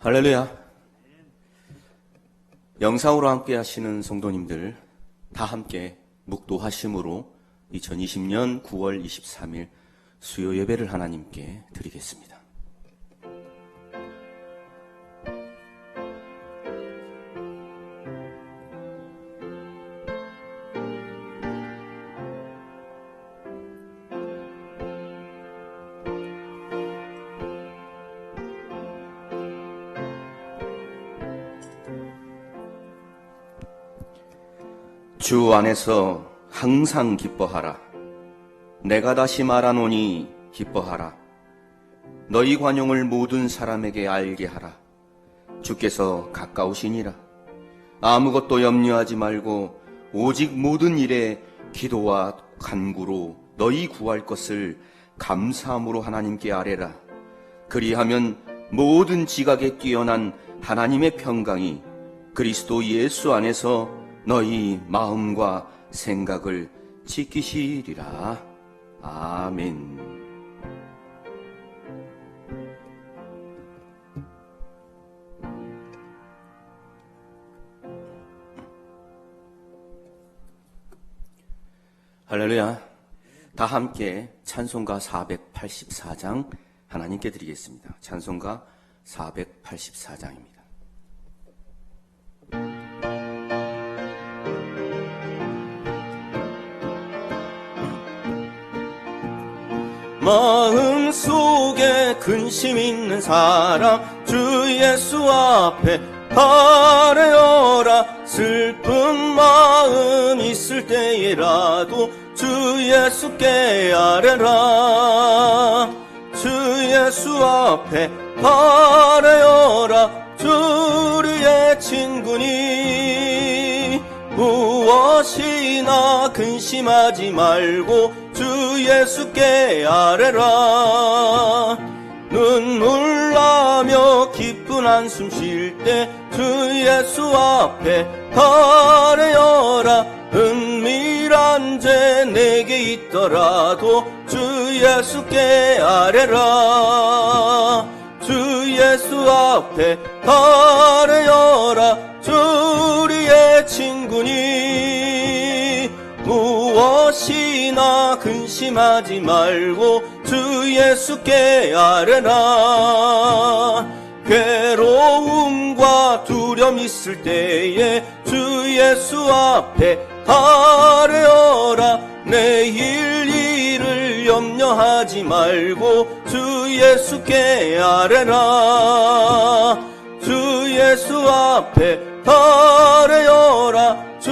할렐루야. 영상으로 함께 하시는 성도님들 다 함께 묵도하심으로 2020년 9월 23일 수요 예배를 하나님께 드리겠습니다. 주 안에서 항상 기뻐하라. 내가 다시 말하노니 기뻐하라. 너희 관용을 모든 사람에게 알게 하라. 주께서 가까우시니라. 아무것도 염려하지 말고 오직 모든 일에 기도와 간구로 너희 구할 것을 감사함으로 하나님께 아뢰라. 그리하면 모든 지각에 뛰어난 하나님의 평강이 그리스도 예수 안에서 너희 마음과 생각을 지키시리라. 아멘. 할렐루야. 다 함께 찬송가 484장 하나님께 드리겠습니다. 찬송가 484장입니다. 마음속에 근심 있는 사람 주 예수 앞에 아뢰어라. 슬픈 마음 있을 때에라도 주 예수께 아뢰라. 주 예수 앞에 아뢰어라. 주 우리의 친구니 무엇이나 근심하지 말고 주 예수께 아뢰라. 눈물 나며 기쁜 한숨 쉴 때 주 예수 앞에 아뢰어라. 은밀한 죄 내게 있더라도 주 예수께 아뢰라. 주 예수 앞에 아뢰어라. 주 우리의 친구니 무엇이나 근심하지 말고 주 예수께 아뢰라. 괴로움과 두려움 있을 때에 주 예수 앞에 아뢰어라. 내일 일을 염려하지 말고 주 예수께 아뢰라. 주 예수 앞에 아뢰어라. 주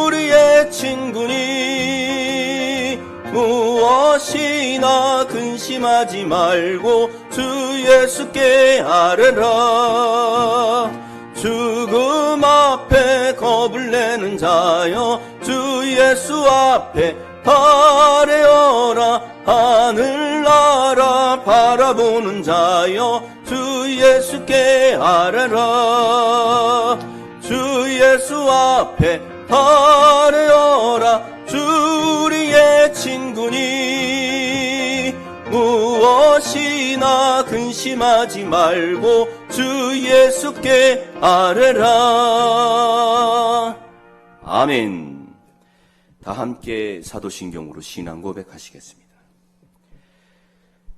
우리의 친구니 무엇이나 근심하지 말고 주 예수께 아뢰라. 죽음 앞에 겁을 내는 자여 주 예수 앞에 아뢰어라. 하늘나라 바라보는 자여 주 예수께 아뢰라. 주 예수 앞에 아뢰어라. 주 우리의 친구니 무엇이나 근심하지 말고 주 예수께 아뢰라. 아멘. 다 함께 사도신경으로 신앙 고백하시겠습니다.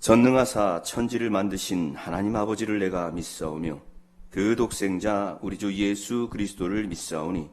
전능하사 천지를 만드신 하나님 아버지를 내가 믿사오며 그 독생자 우리 주 예수 그리스도를 믿사오니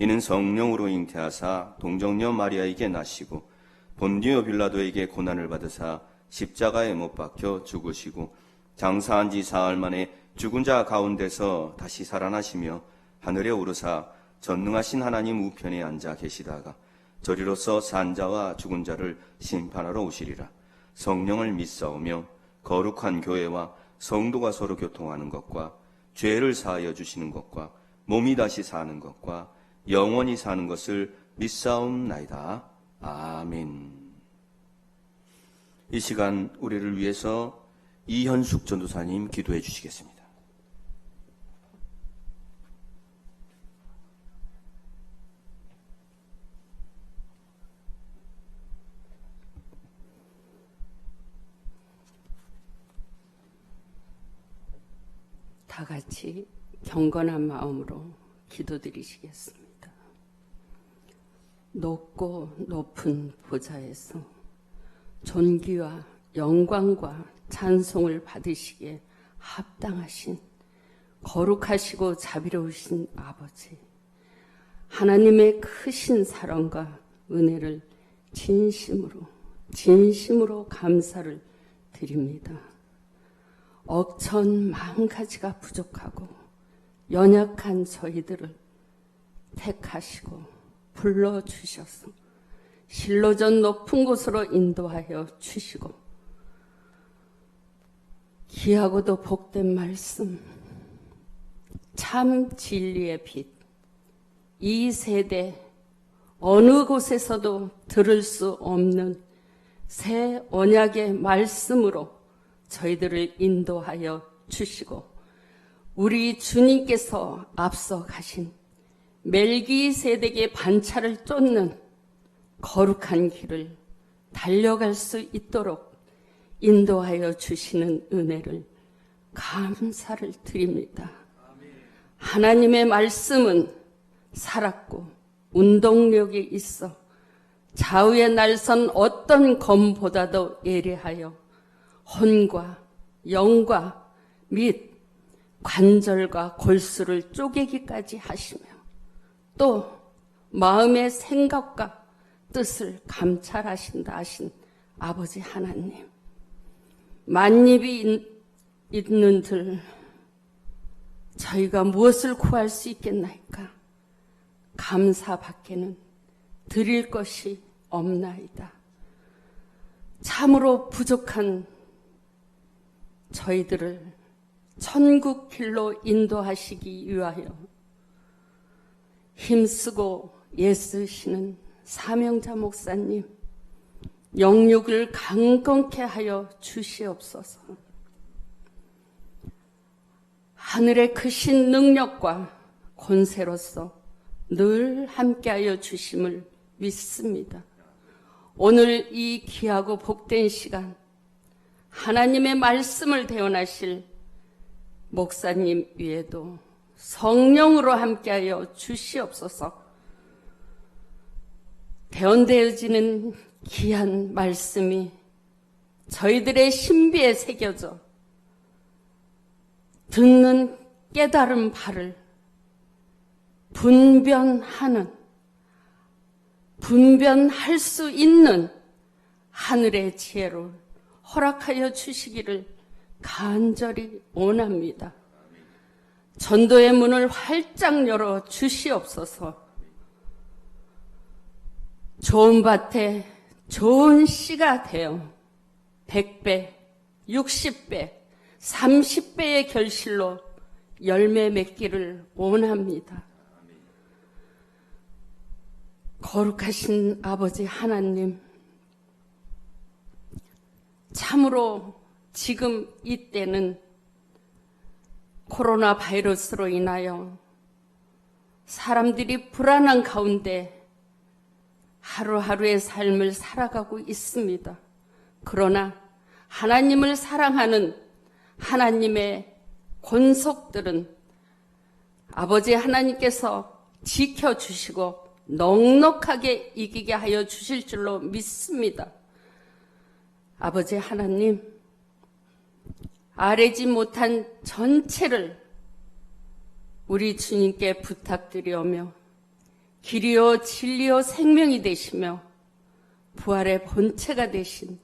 이는 성령으로 잉태하사 동정녀 마리아에게 나시고 본디오 빌라도에게 고난을 받으사 십자가에 못 박혀 죽으시고 장사한 지 사흘 만에 죽은 자 가운데서 다시 살아나시며 하늘에 오르사 전능하신 하나님 우편에 앉아 계시다가 저리로서 산 자와 죽은 자를 심판하러 오시리라. 성령을 믿사오며 거룩한 교회와 성도가 서로 교통하는 것과 죄를 사하여 주시는 것과 몸이 다시 사는 것과 영원히 사는 것을 믿사옵나이다. 아멘. 이 시간 우리를 위해서 이현숙 전도사님 기도해 주시겠습니다. 다 같이 경건한 마음으로 기도드리시겠습니다. 높고 높은 보좌에서 존귀와 영광과 찬송을 받으시기에 합당하신 거룩하시고 자비로우신 아버지, 하나님의 크신 사랑과 은혜를 진심으로 감사를 드립니다. 억천 만 가지가 부족하고 연약한 저희들을 택하시고 불러주셔서 실로전 높은 곳으로 인도하여 주시고 귀하고도 복된 말씀, 참 진리의 빛, 이 세대 어느 곳에서도 들을 수 없는 새 언약의 말씀으로 저희들을 인도하여 주시고 우리 주님께서 앞서 가신 멜기세덱의 반차를 쫓는 거룩한 길을 달려갈 수 있도록 인도하여 주시는 은혜를 감사를 드립니다. 하나님의 말씀은 살았고 운동력이 있어 좌우에 날선 어떤 검보다도 예리하여 혼과 영과 및 관절과 골수를 쪼개기까지 하시며 또 마음의 생각과 뜻을 감찰하신다 하신 아버지 하나님, 만입이 있는들 저희가 무엇을 구할 수 있겠나이까? 감사밖에는 드릴 것이 없나이다. 참으로 부족한 저희들을 천국 길로 인도하시기 위하여 힘쓰고 애쓰시는 사명자 목사님, 영육을 강건케 하여 주시옵소서. 하늘의 크신 능력과 권세로서 늘 함께하여 주심을 믿습니다. 오늘 이 귀하고 복된 시간 하나님의 말씀을 대언하실 목사님 위에도 성령으로 함께하여 주시옵소서. 대언되어지는 귀한 말씀이 저희들의 신비에 새겨져 듣는 깨달은 바를 분별할 수 있는 하늘의 지혜를 허락하여 주시기를 간절히 원합니다. 전도의 문을 활짝 열어 주시옵소서. 좋은 밭에 좋은 씨가 되어 100배, 60배, 30배의 결실로 열매 맺기를 원합니다. 거룩하신 아버지 하나님, 참으로 지금 이때는 코로나 바이러스로 인하여 사람들이 불안한 가운데 하루하루의 삶을 살아가고 있습니다. 그러나 하나님을 사랑하는 하나님의 권속들은 아버지 하나님께서 지켜주시고 넉넉하게 이기게 하여 주실 줄로 믿습니다. 아버지 하나님, 아뢰지 못한 전체를 우리 주님께 부탁드리오며 길이요 진리요 생명이 되시며 부활의 본체가 되신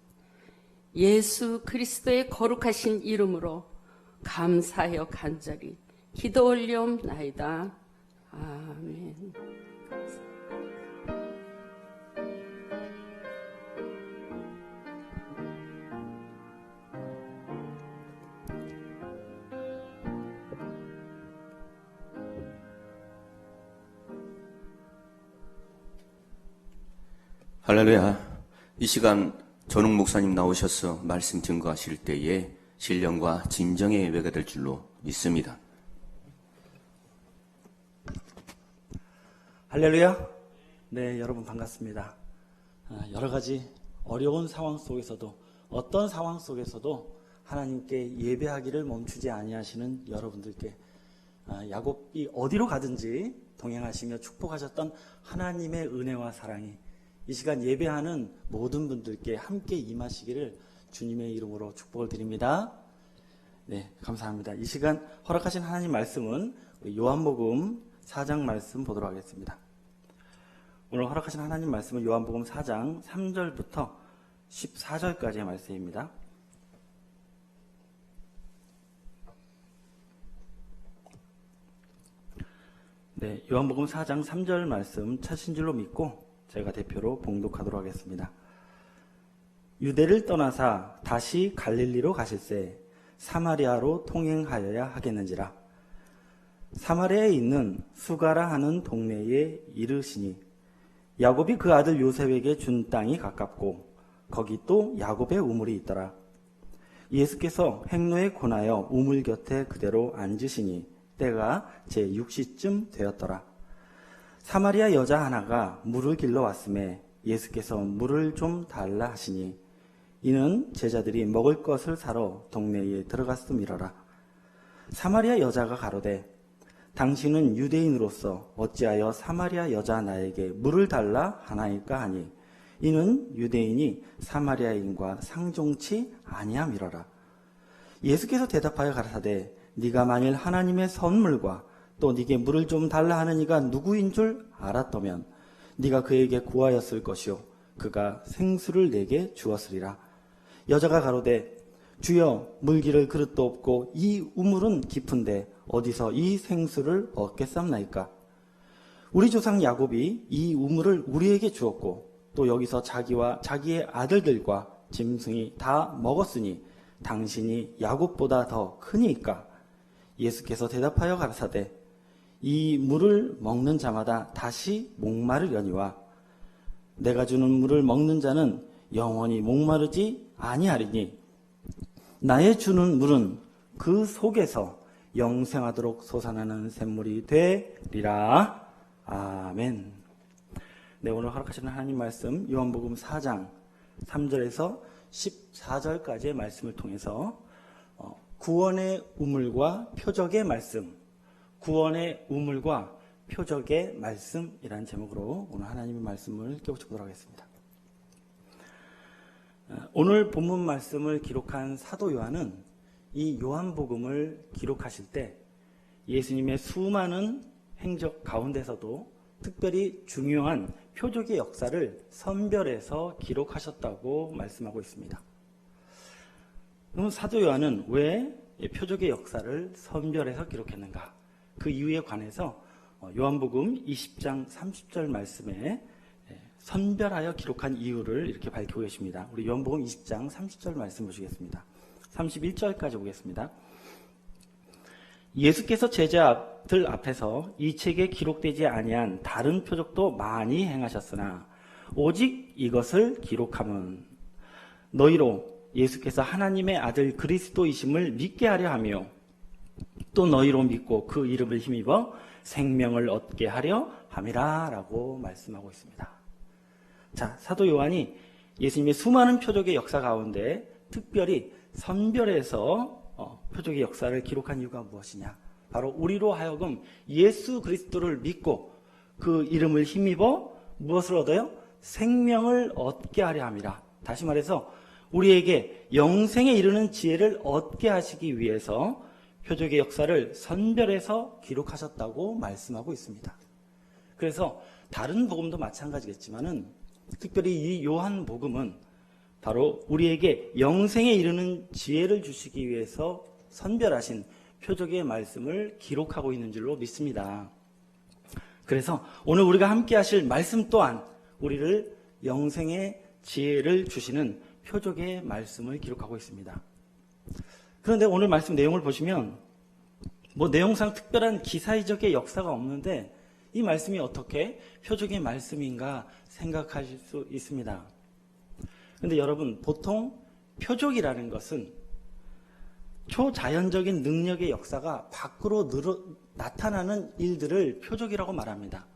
예수 그리스도의 거룩하신 이름으로 감사하여 간절히 기도 올리옵나이다. 아멘. 할렐루야. 이 시간 전웅 목사님 나오셔서 말씀 증거하실 때에 신령과 진정의 예배가 될 줄로 믿습니다. 할렐루야. 네, 여러분 반갑습니다. 여러 가지 어려운 상황 속에서도 어떤 상황 속에서도 하나님께 예배하기를 멈추지 아니하시는 여러분들께 야곱이 어디로 가든지 동행하시며 축복하셨던 하나님의 은혜와 사랑이 이 시간 예배하는 모든 분들께 함께 임하시기를 주님의 이름으로 축복을 드립니다. 네, 감사합니다. 이 시간 허락하신 하나님 말씀은 요한복음 4장 말씀 보도록 하겠습니다. 오늘 허락하신 하나님 말씀은 요한복음 4장 3절부터 14절까지의 말씀입니다. 네, 요한복음 4장 3절 말씀 찾으신 줄로 믿고 제가 대표로 봉독하도록 하겠습니다. 유대를 떠나사 다시 갈릴리로 가실새 사마리아로 통행하여야 하겠는지라. 사마리아에 있는 수가라 하는 동네에 이르시니 야곱이 그 아들 요셉에게 준 땅이 가깝고 거기 또 야곱의 우물이 있더라. 예수께서 행로에 권하여 우물 곁에 그대로 앉으시니 때가 제6시쯤 되었더라. 사마리아 여자 하나가 물을 길러 왔음에 예수께서 물을 좀 달라 하시니 이는 제자들이 먹을 것을 사러 동네에 들어갔음이러라. 사마리아 여자가 가로되 당신은 유대인으로서 어찌하여 사마리아 여자 나에게 물을 달라 하나이까 하니 이는 유대인이 사마리아인과 상종치 아니함이러라. 예수께서 대답하여 가라사대 네가 만일 하나님의 선물과 또 네게 물을 좀 달라 하는 이가 누구인 줄 알았다면 네가 그에게 구하였을 것이요 그가 생수를 내게 주었으리라. 여자가 가로되 주여 물기를 그릇도 없고 이 우물은 깊은데 어디서 이 생수를 얻겠삼나이까. 우리 조상 야곱이 이 우물을 우리에게 주었고 또 여기서 자기와 자기의 아들들과 짐승이 다 먹었으니 당신이 야곱보다 더 크니까. 예수께서 대답하여 가라사대 이 물을 먹는 자마다 다시 목마르려니와 내가 주는 물을 먹는 자는 영원히 목마르지 아니하리니 나의 주는 물은 그 속에서 영생하도록 솟아나는 샘물이 되리라. 아멘. 네, 오늘 허락하시는 하나님 말씀 요한복음 4장 3절에서 14절까지의 말씀을 통해서 구원의 우물과 표적의 말씀, 구원의 우물과 표적의 말씀이라는 제목으로 오늘 하나님의 말씀을 껴붙여보도록 하겠습니다. 오늘 본문 말씀을 기록한 사도 요한은 이 요한복음을 기록하실 때 예수님의 수많은 행적 가운데서도 특별히 중요한 표적의 역사를 선별해서 기록하셨다고 말씀하고 있습니다. 그럼 사도 요한은 왜 표적의 역사를 선별해서 기록했는가? 그 이유에 관해서 요한복음 20장 30절 말씀에 선별하여 기록한 이유를 이렇게 밝히고 계십니다. 우리 요한복음 20장 30절 말씀 보시겠습니다. 31절까지 보겠습니다. 예수께서 제자들 앞에서 이 책에 기록되지 아니한 다른 표적도 많이 행하셨으나 오직 이것을 기록함은 너희로 예수께서 하나님의 아들 그리스도이심을 믿게 하려 하며 또 너희로 믿고 그 이름을 힘입어 생명을 얻게 하려 함이라 라고 말씀하고 있습니다. 자, 사도 요한이 예수님의 수많은 표적의 역사 가운데 특별히 선별해서 표적의 역사를 기록한 이유가 무엇이냐? 바로 우리로 하여금 예수 그리스도를 믿고 그 이름을 힘입어 무엇을 얻어요? 생명을 얻게 하려 함이라. 다시 말해서 우리에게 영생에 이르는 지혜를 얻게 하시기 위해서 표적의 역사를 선별해서 기록하셨다고 말씀하고 있습니다. 그래서 다른 복음도 마찬가지겠지만은 특별히 이 요한복음은 바로 우리에게 영생에 이르는 지혜를 주시기 위해서 선별하신 표적의 말씀을 기록하고 있는 줄로 믿습니다. 그래서 오늘 우리가 함께 하실 말씀 또한 우리를 영생의 지혜를 주시는 표적의 말씀을 기록하고 있습니다. 그런데 오늘 말씀 내용을 보시면 내용상 특별한 기사의적의 역사가 없는데 이 말씀이 어떻게 표적의 말씀인가 생각하실 수 있습니다. 그런데 여러분, 보통 표적이라는 것은 초자연적인 능력의 역사가 밖으로 나타나는 일들을 표적이라고 말합니다.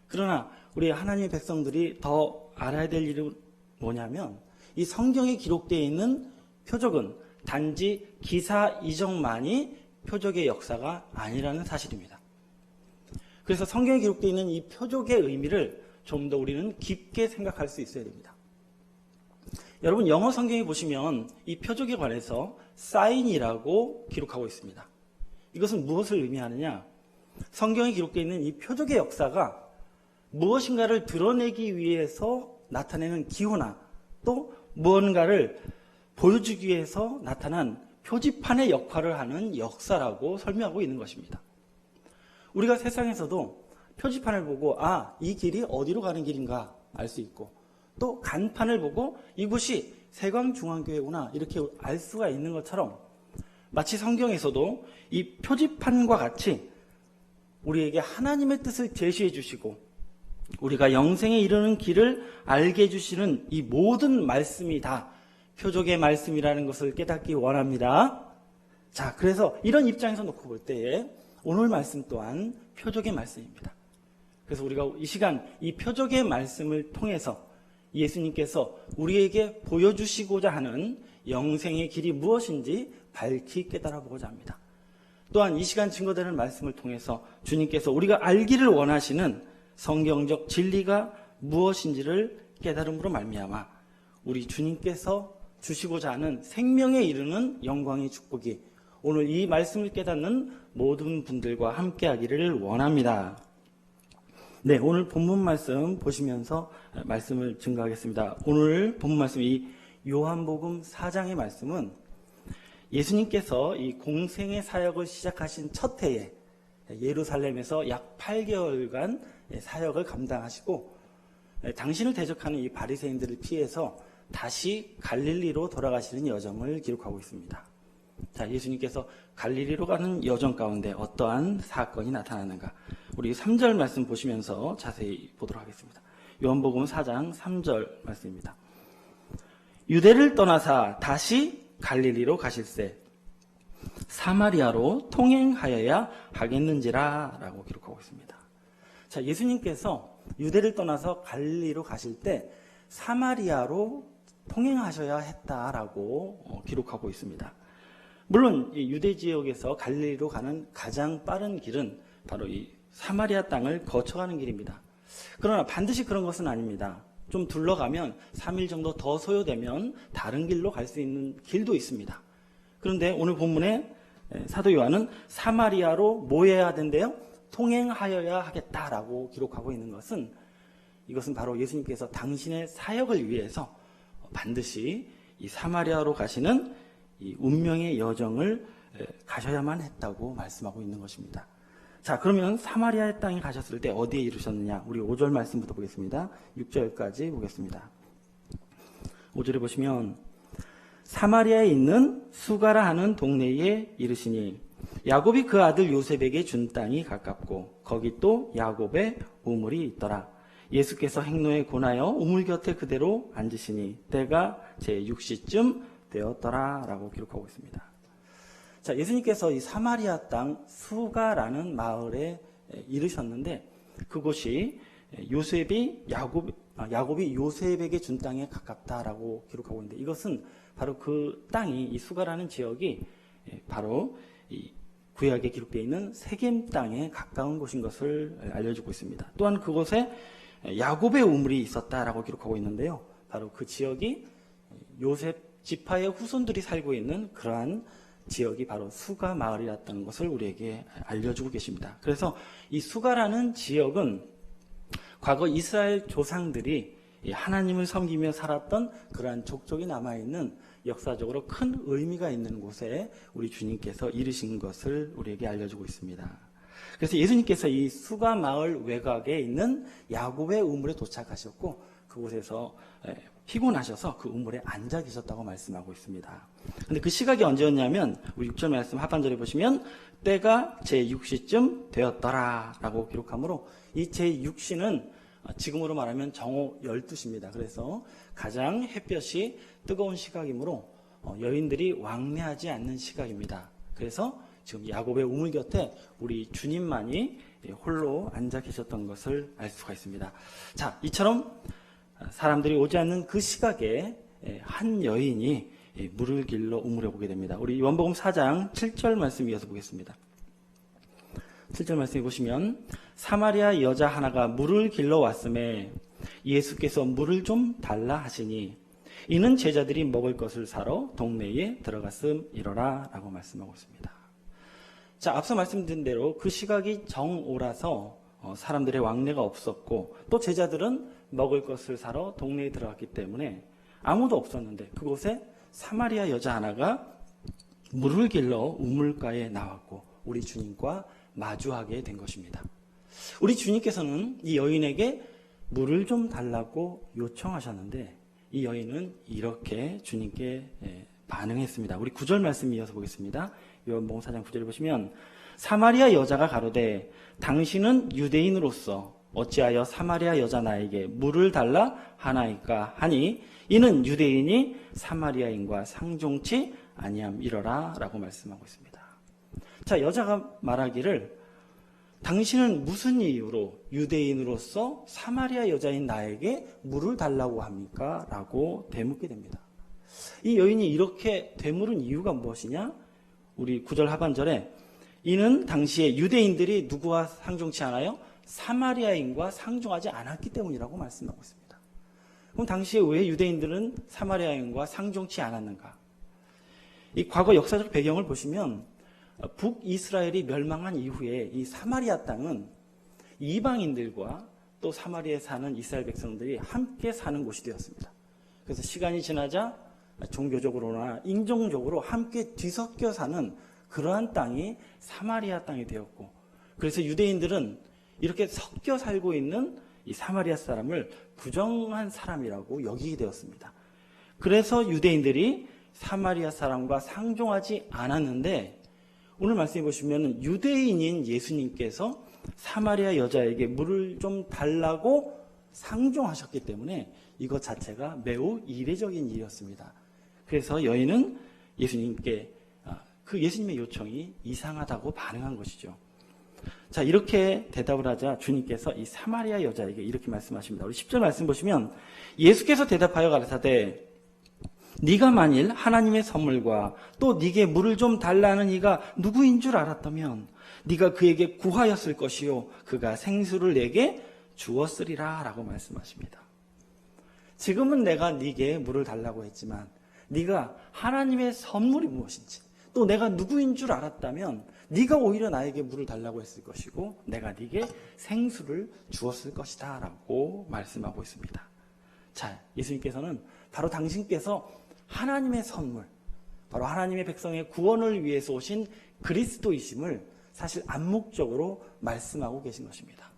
그러나 우리 하나님의 백성들이 더 알아야 될 일은 뭐냐면 이 성경에 기록되어 있는 표적은 단지 기사 이적만이 표적의 역사가 아니라는 사실입니다. 그래서 성경에 기록되어 있는 이 표적의 의미를 좀 더 우리는 깊게 생각할 수 있어야 됩니다. 여러분, 영어 성경에 보시면 이 표적에 관해서 사인이라고 기록하고 있습니다. 이것은 무엇을 의미하느냐? 성경에 기록되어 있는 이 표적의 역사가 무엇인가를 드러내기 위해서 나타내는 기호나 또 무언가를 보여주기 위해서 나타난 표지판의 역할을 하는 역사라고 설명하고 있는 것입니다. 우리가 세상에서도 표지판을 보고 이 길이 어디로 가는 길인가 알 수 있고, 또 간판을 보고 이곳이 세광중앙교회구나 이렇게 알 수가 있는 것처럼, 마치 성경에서도 이 표지판과 같이 우리에게 하나님의 뜻을 제시해 주시고 우리가 영생에 이르는 길을 알게 해주시는 이 모든 말씀이 다 표적의 말씀이라는 것을 깨닫기 원합니다. 자, 그래서 이런 입장에서 놓고 볼 때에 오늘 말씀 또한 표적의 말씀입니다. 그래서 우리가 이 시간 이 표적의 말씀을 통해서 예수님께서 우리에게 보여주시고자 하는 영생의 길이 무엇인지 밝히 깨달아 보고자 합니다. 또한 이 시간 증거되는 말씀을 통해서 주님께서 우리가 알기를 원하시는 성경적 진리가 무엇인지를 깨달음으로 말미암아 우리 주님께서 주시고자 하는 생명에 이르는 영광의 축복이 오늘 이 말씀을 깨닫는 모든 분들과 함께하기를 원합니다. 네, 오늘 본문 말씀 보시면서 말씀을 증거하겠습니다. 오늘 본문 말씀, 이 요한복음 4장의 말씀은 예수님께서 이 공생의 사역을 시작하신 첫 해에 예루살렘에서 약 8개월간 사역을 감당하시고 당신을 대적하는 이 바리새인들을 피해서 다시 갈릴리로 돌아가시는 여정을 기록하고 있습니다. 자, 예수님께서 갈릴리로 가는 여정 가운데 어떠한 사건이 나타나는가? 우리 3절 말씀 보시면서 자세히 보도록 하겠습니다. 요한복음 4장 3절 말씀입니다. 유대를 떠나사 다시 갈릴리로 가실새 사마리아로 통행하여야 하겠는지라 라고 기록하고 있습니다. 자, 예수님께서 유대를 떠나서 갈릴리로 가실 때 사마리아로 통행하셔야 했다라고 기록하고 있습니다. 물론 이 유대 지역에서 갈릴리로 가는 가장 빠른 길은 바로 이 사마리아 땅을 거쳐가는 길입니다. 그러나 반드시 그런 것은 아닙니다. 좀 둘러가면 3일 정도 더 소요되면 다른 길로 갈 수 있는 길도 있습니다. 그런데 오늘 본문에 사도 요한은 사마리아로 뭐 해야 된대요? 통행하여야 하겠다라고 기록하고 있는 것은, 이것은 바로 예수님께서 당신의 사역을 위해서 반드시 이 사마리아로 가시는 이 운명의 여정을 가셔야만 했다고 말씀하고 있는 것입니다. 자, 그러면 사마리아의 땅에 가셨을 때 어디에 이르셨느냐? 우리 5절 말씀부터 보겠습니다. 6절까지 보겠습니다. 5절에 보시면 사마리아에 있는 수가라 하는 동네에 이르시니 야곱이 그 아들 요셉에게 준 땅이 가깝고 거기 또 야곱의 우물이 있더라. 예수께서 행로에 권하여 우물 곁에 그대로 앉으시니 때가 제6시쯤 되었더라 라고 기록하고 있습니다. 자, 예수님께서 이 사마리아 땅 수가라는 마을에 이르셨는데 그곳이 야곱이 요셉에게 준 땅에 가깝다라고 기록하고 있는데, 이것은 바로 그 땅이, 이 수가라는 지역이 바로 이 구약에 기록되어 있는 세겜 땅에 가까운 곳인 것을 알려주고 있습니다. 또한 그곳에 야곱의 우물이 있었다라고 기록하고 있는데요. 바로 그 지역이 요셉 지파의 후손들이 살고 있는 그러한 지역이 바로 수가 마을이었다는 것을 우리에게 알려주고 계십니다. 그래서 이 수가라는 지역은 과거 이스라엘 조상들이 하나님을 섬기며 살았던 그러한 족적이 남아있는 역사적으로 큰 의미가 있는 곳에 우리 주님께서 이르신 것을 우리에게 알려주고 있습니다. 그래서 예수님께서 이 수가 마을 외곽에 있는 야곱의 우물에 도착하셨고 그곳에서 피곤하셔서 그 우물에 앉아 계셨다고 말씀하고 있습니다. 근데 그 시각이 언제였냐면 우리 6절 말씀 하반절에 보시면 때가 제6시쯤 되었더라 라고 기록하므로 이 제6시는 지금으로 말하면 정오 12시입니다. 그래서 가장 햇볕이 뜨거운 시각이므로 여인들이 왕래하지 않는 시각입니다. 그래서 지금 야곱의 우물 곁에 우리 주님만이 홀로 앉아 계셨던 것을 알 수가 있습니다. 자, 이처럼 사람들이 오지 않는 그 시각에 한 여인이 물을 길러 우물에 오게 됩니다. 우리 요한복음 4장 7절 말씀 이어서 보겠습니다. 7절 말씀에 보시면 사마리아 여자 하나가 물을 길러 왔음에 예수께서 물을 좀 달라 하시니 이는 제자들이 먹을 것을 사러 동네에 들어갔음이러라 라고 말씀하고 있습니다. 자, 앞서 말씀드린 대로 그 시각이 정오라서 사람들의 왕래가 없었고 또 제자들은 먹을 것을 사러 동네에 들어갔기 때문에 아무도 없었는데 그곳에 사마리아 여자 하나가 물을 길러 우물가에 나왔고 우리 주님과 마주하게 된 것입니다. 우리 주님께서는 이 여인에게 물을 좀 달라고 요청하셨는데 이 여인은 이렇게 주님께 반응했습니다. 우리 9절 말씀 이어서 보겠습니다. 요한복음 4장 9절에 보시면 사마리아 여자가 가로되 당신은 유대인으로서 어찌하여 사마리아 여자 나에게 물을 달라 하나이까 하니 이는 유대인이 사마리아인과 상종치 아니함이러라 라고 말씀하고 있습니다. 자, 여자가 말하기를 당신은 무슨 이유로 유대인으로서 사마리아 여자인 나에게 물을 달라고 합니까? 라고 되묻게 됩니다. 이 여인이 이렇게 되물은 이유가 무엇이냐? 우리 9절 하반절에 이는 당시에 유대인들이 누구와 상종치 않아요? 사마리아인과 상종하지 않았기 때문이라고 말씀하고 있습니다. 그럼 당시에 왜 유대인들은 사마리아인과 상종치 않았는가? 이 과거 역사적 배경을 보시면 북이스라엘이 멸망한 이후에 이 사마리아 땅은 이방인들과 또 사마리아에 사는 이스라엘 백성들이 함께 사는 곳이 되었습니다. 그래서 시간이 지나자 종교적으로나 인종적으로 함께 뒤섞여 사는 그러한 땅이 사마리아 땅이 되었고 그래서 유대인들은 이렇게 섞여 살고 있는 이 사마리아 사람을 부정한 사람이라고 여기게 되었습니다. 그래서 유대인들이 사마리아 사람과 상종하지 않았는데 오늘 말씀해 보시면 유대인인 예수님께서 사마리아 여자에게 물을 좀 달라고 상종하셨기 때문에 이것 자체가 매우 이례적인 일이었습니다. 그래서 여인은 예수님께 그 예수님의 요청이 이상하다고 반응한 것이죠. 자, 이렇게 대답을 하자 주님께서 이 사마리아 여자에게 이렇게 말씀하십니다. 우리 10절 말씀 보시면 예수께서 대답하여 가라사대 네가 만일 하나님의 선물과 또 네게 물을 좀 달라는 이가 누구인 줄 알았다면 네가 그에게 구하였을 것이요 그가 생수를 내게 주었으리라 라고 말씀하십니다. 지금은 내가 네게 물을 달라고 했지만 네가 하나님의 선물이 무엇인지 또 내가 누구인 줄 알았다면 네가 오히려 나에게 물을 달라고 했을 것이고 내가 네게 생수를 주었을 것이다 라고 말씀하고 있습니다. 자, 예수님께서는 바로 당신께서 하나님의 선물, 바로 하나님의 백성의 구원을 위해서 오신 그리스도이심을 사실 암묵적으로 말씀하고 계신 것입니다.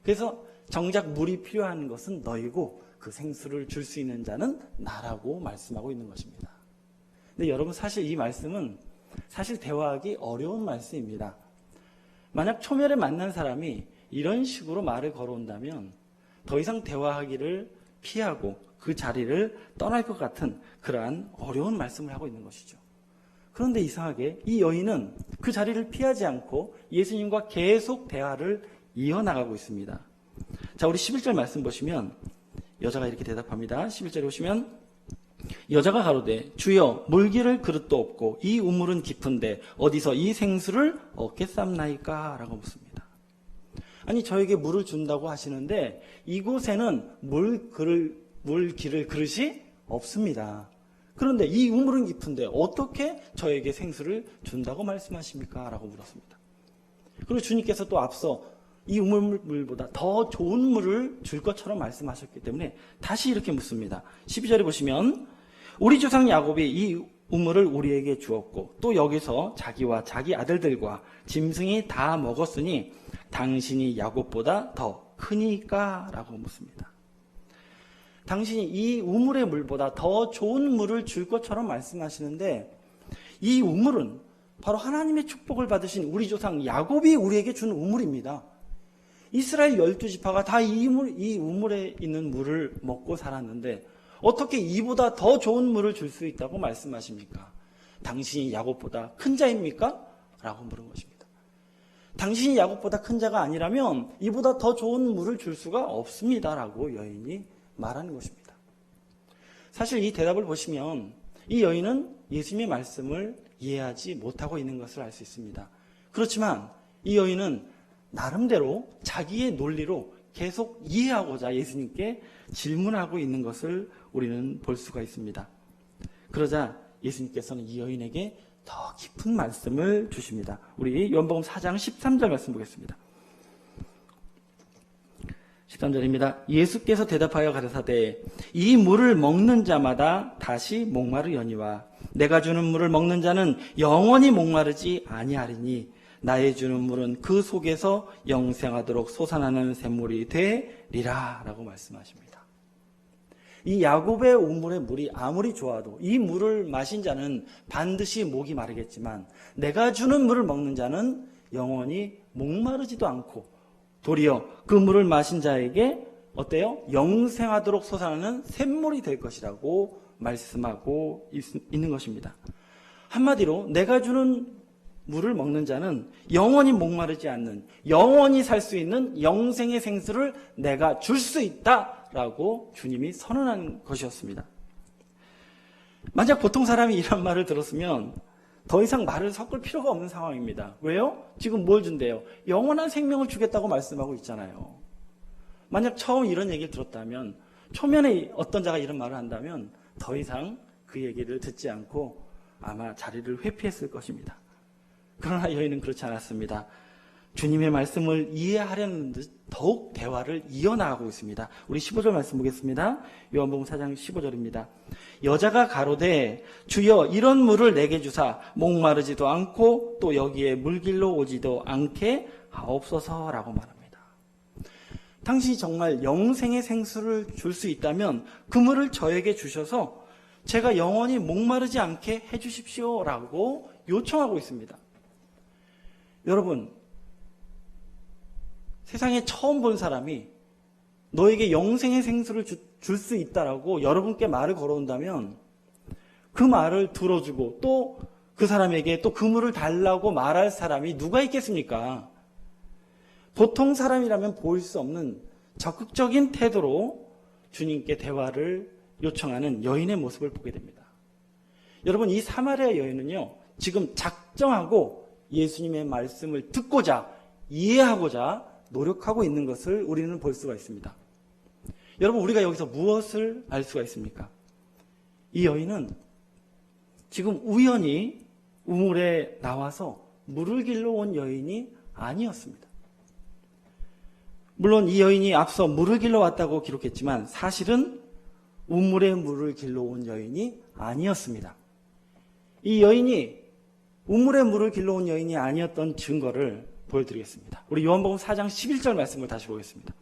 그래서 정작 물이 필요한 것은 너희고 그 생수를 줄 수 있는 자는 나라고 말씀하고 있는 것입니다. 근데 여러분 사실 이 말씀은 사실 대화하기 어려운 말씀입니다. 만약 초면에 만난 사람이 이런 식으로 말을 걸어온다면 더 이상 대화하기를 피하고 그 자리를 떠날 것 같은 그러한 어려운 말씀을 하고 있는 것이죠. 그런데 이상하게 이 여인은 그 자리를 피하지 않고 예수님과 계속 대화를 이어나가고 있습니다. 자, 우리 11절 말씀 보시면 여자가 이렇게 대답합니다. 11절에 보시면 여자가 가로되 주여 물기를 그릇도 없고 이 우물은 깊은데 어디서 이 생수를 얻겠삼나이까? 라고 묻습니다. 아니 저에게 물을 준다고 하시는데 이곳에는 물기를 그릇이 없습니다. 그런데 이 우물은 깊은데 어떻게 저에게 생수를 준다고 말씀하십니까? 라고 물었습니다. 그리고 주님께서 또 앞서 이 우물물보다 더 좋은 물을 줄 것처럼 말씀하셨기 때문에 다시 이렇게 묻습니다. 12절에 보시면 우리 조상 야곱이 이 우물을 우리에게 주었고 또 여기서 자기와 자기 아들들과 짐승이 다 먹었으니 당신이 야곱보다 더 크니까? 라고 묻습니다. 당신이 이 우물의 물보다 더 좋은 물을 줄 것처럼 말씀하시는데 이 우물은 바로 하나님의 축복을 받으신 우리 조상 야곱이 우리에게 준 우물입니다. 이스라엘 12지파가 다 이 우물에 있는 물을 먹고 살았는데 어떻게 이보다 더 좋은 물을 줄 수 있다고 말씀하십니까? 당신이 야곱보다 큰 자입니까? 라고 물은 것입니다. 당신이 야곱보다 큰 자가 아니라면 이보다 더 좋은 물을 줄 수가 없습니다. 라고 여인이 말하는 것입니다. 사실 이 대답을 보시면 이 여인은 예수님의 말씀을 이해하지 못하고 있는 것을 알 수 있습니다. 그렇지만 이 여인은 나름대로 자기의 논리로 계속 이해하고자 예수님께 질문하고 있는 것을 우리는 볼 수가 있습니다. 그러자 예수님께서는 이 여인에게 더 깊은 말씀을 주십니다. 우리 요한복음 4장 13절 말씀 보겠습니다. 13절입니다. 예수께서 대답하여 가라사대 이 물을 먹는 자마다 다시 목마르려니와 내가 주는 물을 먹는 자는 영원히 목마르지 아니하리니 나의 주는 물은 그 속에서 영생하도록 솟아나는 샘물이 되리라 라고 말씀하십니다. 이 야곱의 우물의 물이 아무리 좋아도 이 물을 마신 자는 반드시 목이 마르겠지만 내가 주는 물을 먹는 자는 영원히 목마르지도 않고 도리어 그 물을 마신 자에게 어때요? 영생하도록 솟아나는 샘물이 될 것이라고 말씀하고 있는 것입니다. 한마디로 내가 주는 물을 먹는 자는 영원히 목마르지 않는, 영원히 살 수 있는 영생의 생수를 내가 줄 수 있다라고 주님이 선언한 것이었습니다. 만약 보통 사람이 이런 말을 들었으면 더 이상 말을 섞을 필요가 없는 상황입니다. 왜요? 지금 뭘 준대요? 영원한 생명을 주겠다고 말씀하고 있잖아요. 만약 처음 이런 얘기를 들었다면, 초면에 어떤 자가 이런 말을 한다면 더 이상 그 얘기를 듣지 않고 아마 자리를 회피했을 것입니다. 그러나 여인은 그렇지 않았습니다. 주님의 말씀을 이해하려는 듯 더욱 대화를 이어나가고 있습니다. 우리 15절 말씀 보겠습니다. 요한복음 4장 15절입니다. 여자가 가로되 주여 이런 물을 내게 주사 목마르지도 않고 또 여기에 물길로 오지도 않게 하옵소서라고 말합니다. 당신이 정말 영생의 생수를 줄 수 있다면 그 물을 저에게 주셔서 제가 영원히 목마르지 않게 해주십시오라고 요청하고 있습니다. 여러분, 세상에 처음 본 사람이 너에게 영생의 생수를 줄 수 있다라고 여러분께 말을 걸어온다면 그 말을 들어주고 또 그 사람에게 또 그 물을 달라고 말할 사람이 누가 있겠습니까? 보통 사람이라면 보일 수 없는 적극적인 태도로 주님께 대화를 요청하는 여인의 모습을 보게 됩니다. 여러분, 이 사마리아 여인은요, 지금 작정하고 예수님의 말씀을 듣고자, 이해하고자 노력하고 있는 것을 우리는 볼 수가 있습니다. 여러분, 우리가 여기서 무엇을 알 수가 있습니까? 이 여인은 지금 우연히 우물에 나와서 물을 길러 온 여인이 아니었습니다. 물론 이 여인이 앞서 물을 길러 왔다고 기록했지만 사실은 우물에 물을 길러 온 여인이 아니었습니다. 이 여인이 우물에 물을 길러 온 여인이 아니었던 증거를 보여드리겠습니다. 우리 요한복음 4장 11절 말씀을 다시 보겠습니다.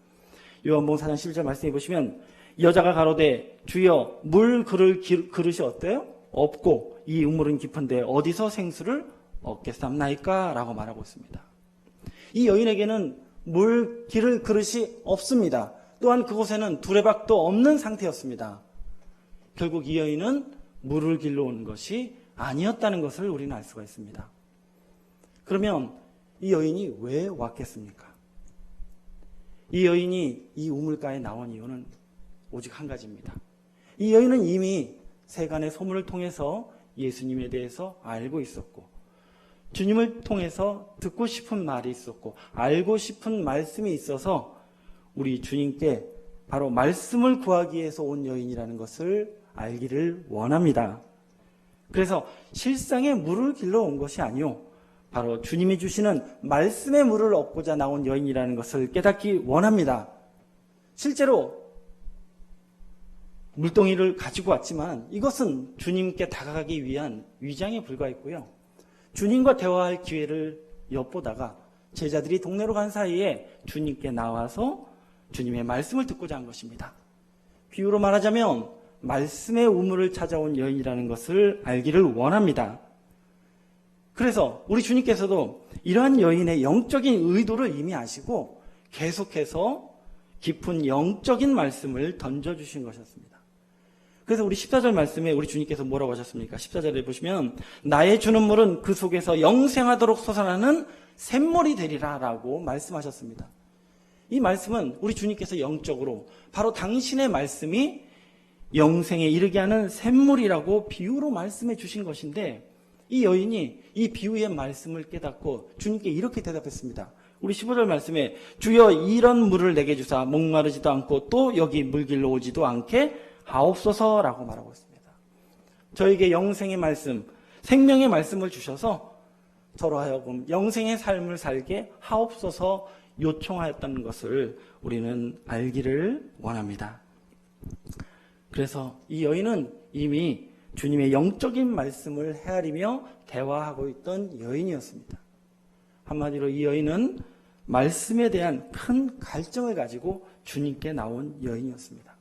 요한복음 4장 11절 말씀해 보시면 여자가 가로되 주여 물 그릇이 어때요? 없고 이 우물은 깊은데 어디서 생수를 얻겠삼나이까? 라고 말하고 있습니다. 이 여인에게는 물 기를 그릇이 없습니다. 또한 그곳에는 두레박도 없는 상태였습니다. 결국 이 여인은 물을 길러 온 것이 아니었다는 것을 우리는 알 수가 있습니다. 그러면 이 여인이 왜 왔겠습니까? 이 여인이 이 우물가에 나온 이유는 오직 한 가지입니다. 이 여인은 이미 세간의 소문을 통해서 예수님에 대해서 알고 있었고 주님을 통해서 듣고 싶은 말이 있었고 알고 싶은 말씀이 있어서 우리 주님께 바로 말씀을 구하기 위해서 온 여인이라는 것을 알기를 원합니다. 그래서 실상의 물을 길러 온 것이 아니요 바로 주님이 주시는 말씀의 물을 얻고자 나온 여인이라는 것을 깨닫기 원합니다. 실제로 물동이를 가지고 왔지만 이것은 주님께 다가가기 위한 위장에 불과했고요. 주님과 대화할 기회를 엿보다가 제자들이 동네로 간 사이에 주님께 나와서 주님의 말씀을 듣고자 한 것입니다. 비유로 말하자면 말씀의 우물을 찾아온 여인이라는 것을 알기를 원합니다. 그래서 우리 주님께서도 이러한 여인의 영적인 의도를 이미 아시고 계속해서 깊은 영적인 말씀을 던져주신 것이었습니다. 그래서 우리 14절 말씀에 우리 주님께서 뭐라고 하셨습니까? 14절에 보시면 나의 주는 물은 그 속에서 영생하도록 솟아나는 샘물이 되리라 라고 말씀하셨습니다. 이 말씀은 우리 주님께서 영적으로 바로 당신의 말씀이 영생에 이르게 하는 샘물이라고 비유로 말씀해 주신 것인데, 이 여인이 이 비유의 말씀을 깨닫고 주님께 이렇게 대답했습니다. 우리 15절 말씀에 주여 이런 물을 내게 주사 목마르지도 않고 또 여기 물길로 오지도 않게 하옵소서라고 말하고 있습니다. 저에게 영생의 말씀, 생명의 말씀을 주셔서 저로 하여금 영생의 삶을 살게 하옵소서 요청하였다는 것을 우리는 알기를 원합니다. 그래서 이 여인은 이미 주님의 영적인 말씀을 헤아리며 대화하고 있던 여인이었습니다. 한마디로 이 여인은 말씀에 대한 큰 갈증을 가지고 주님께 나온 여인이었습니다.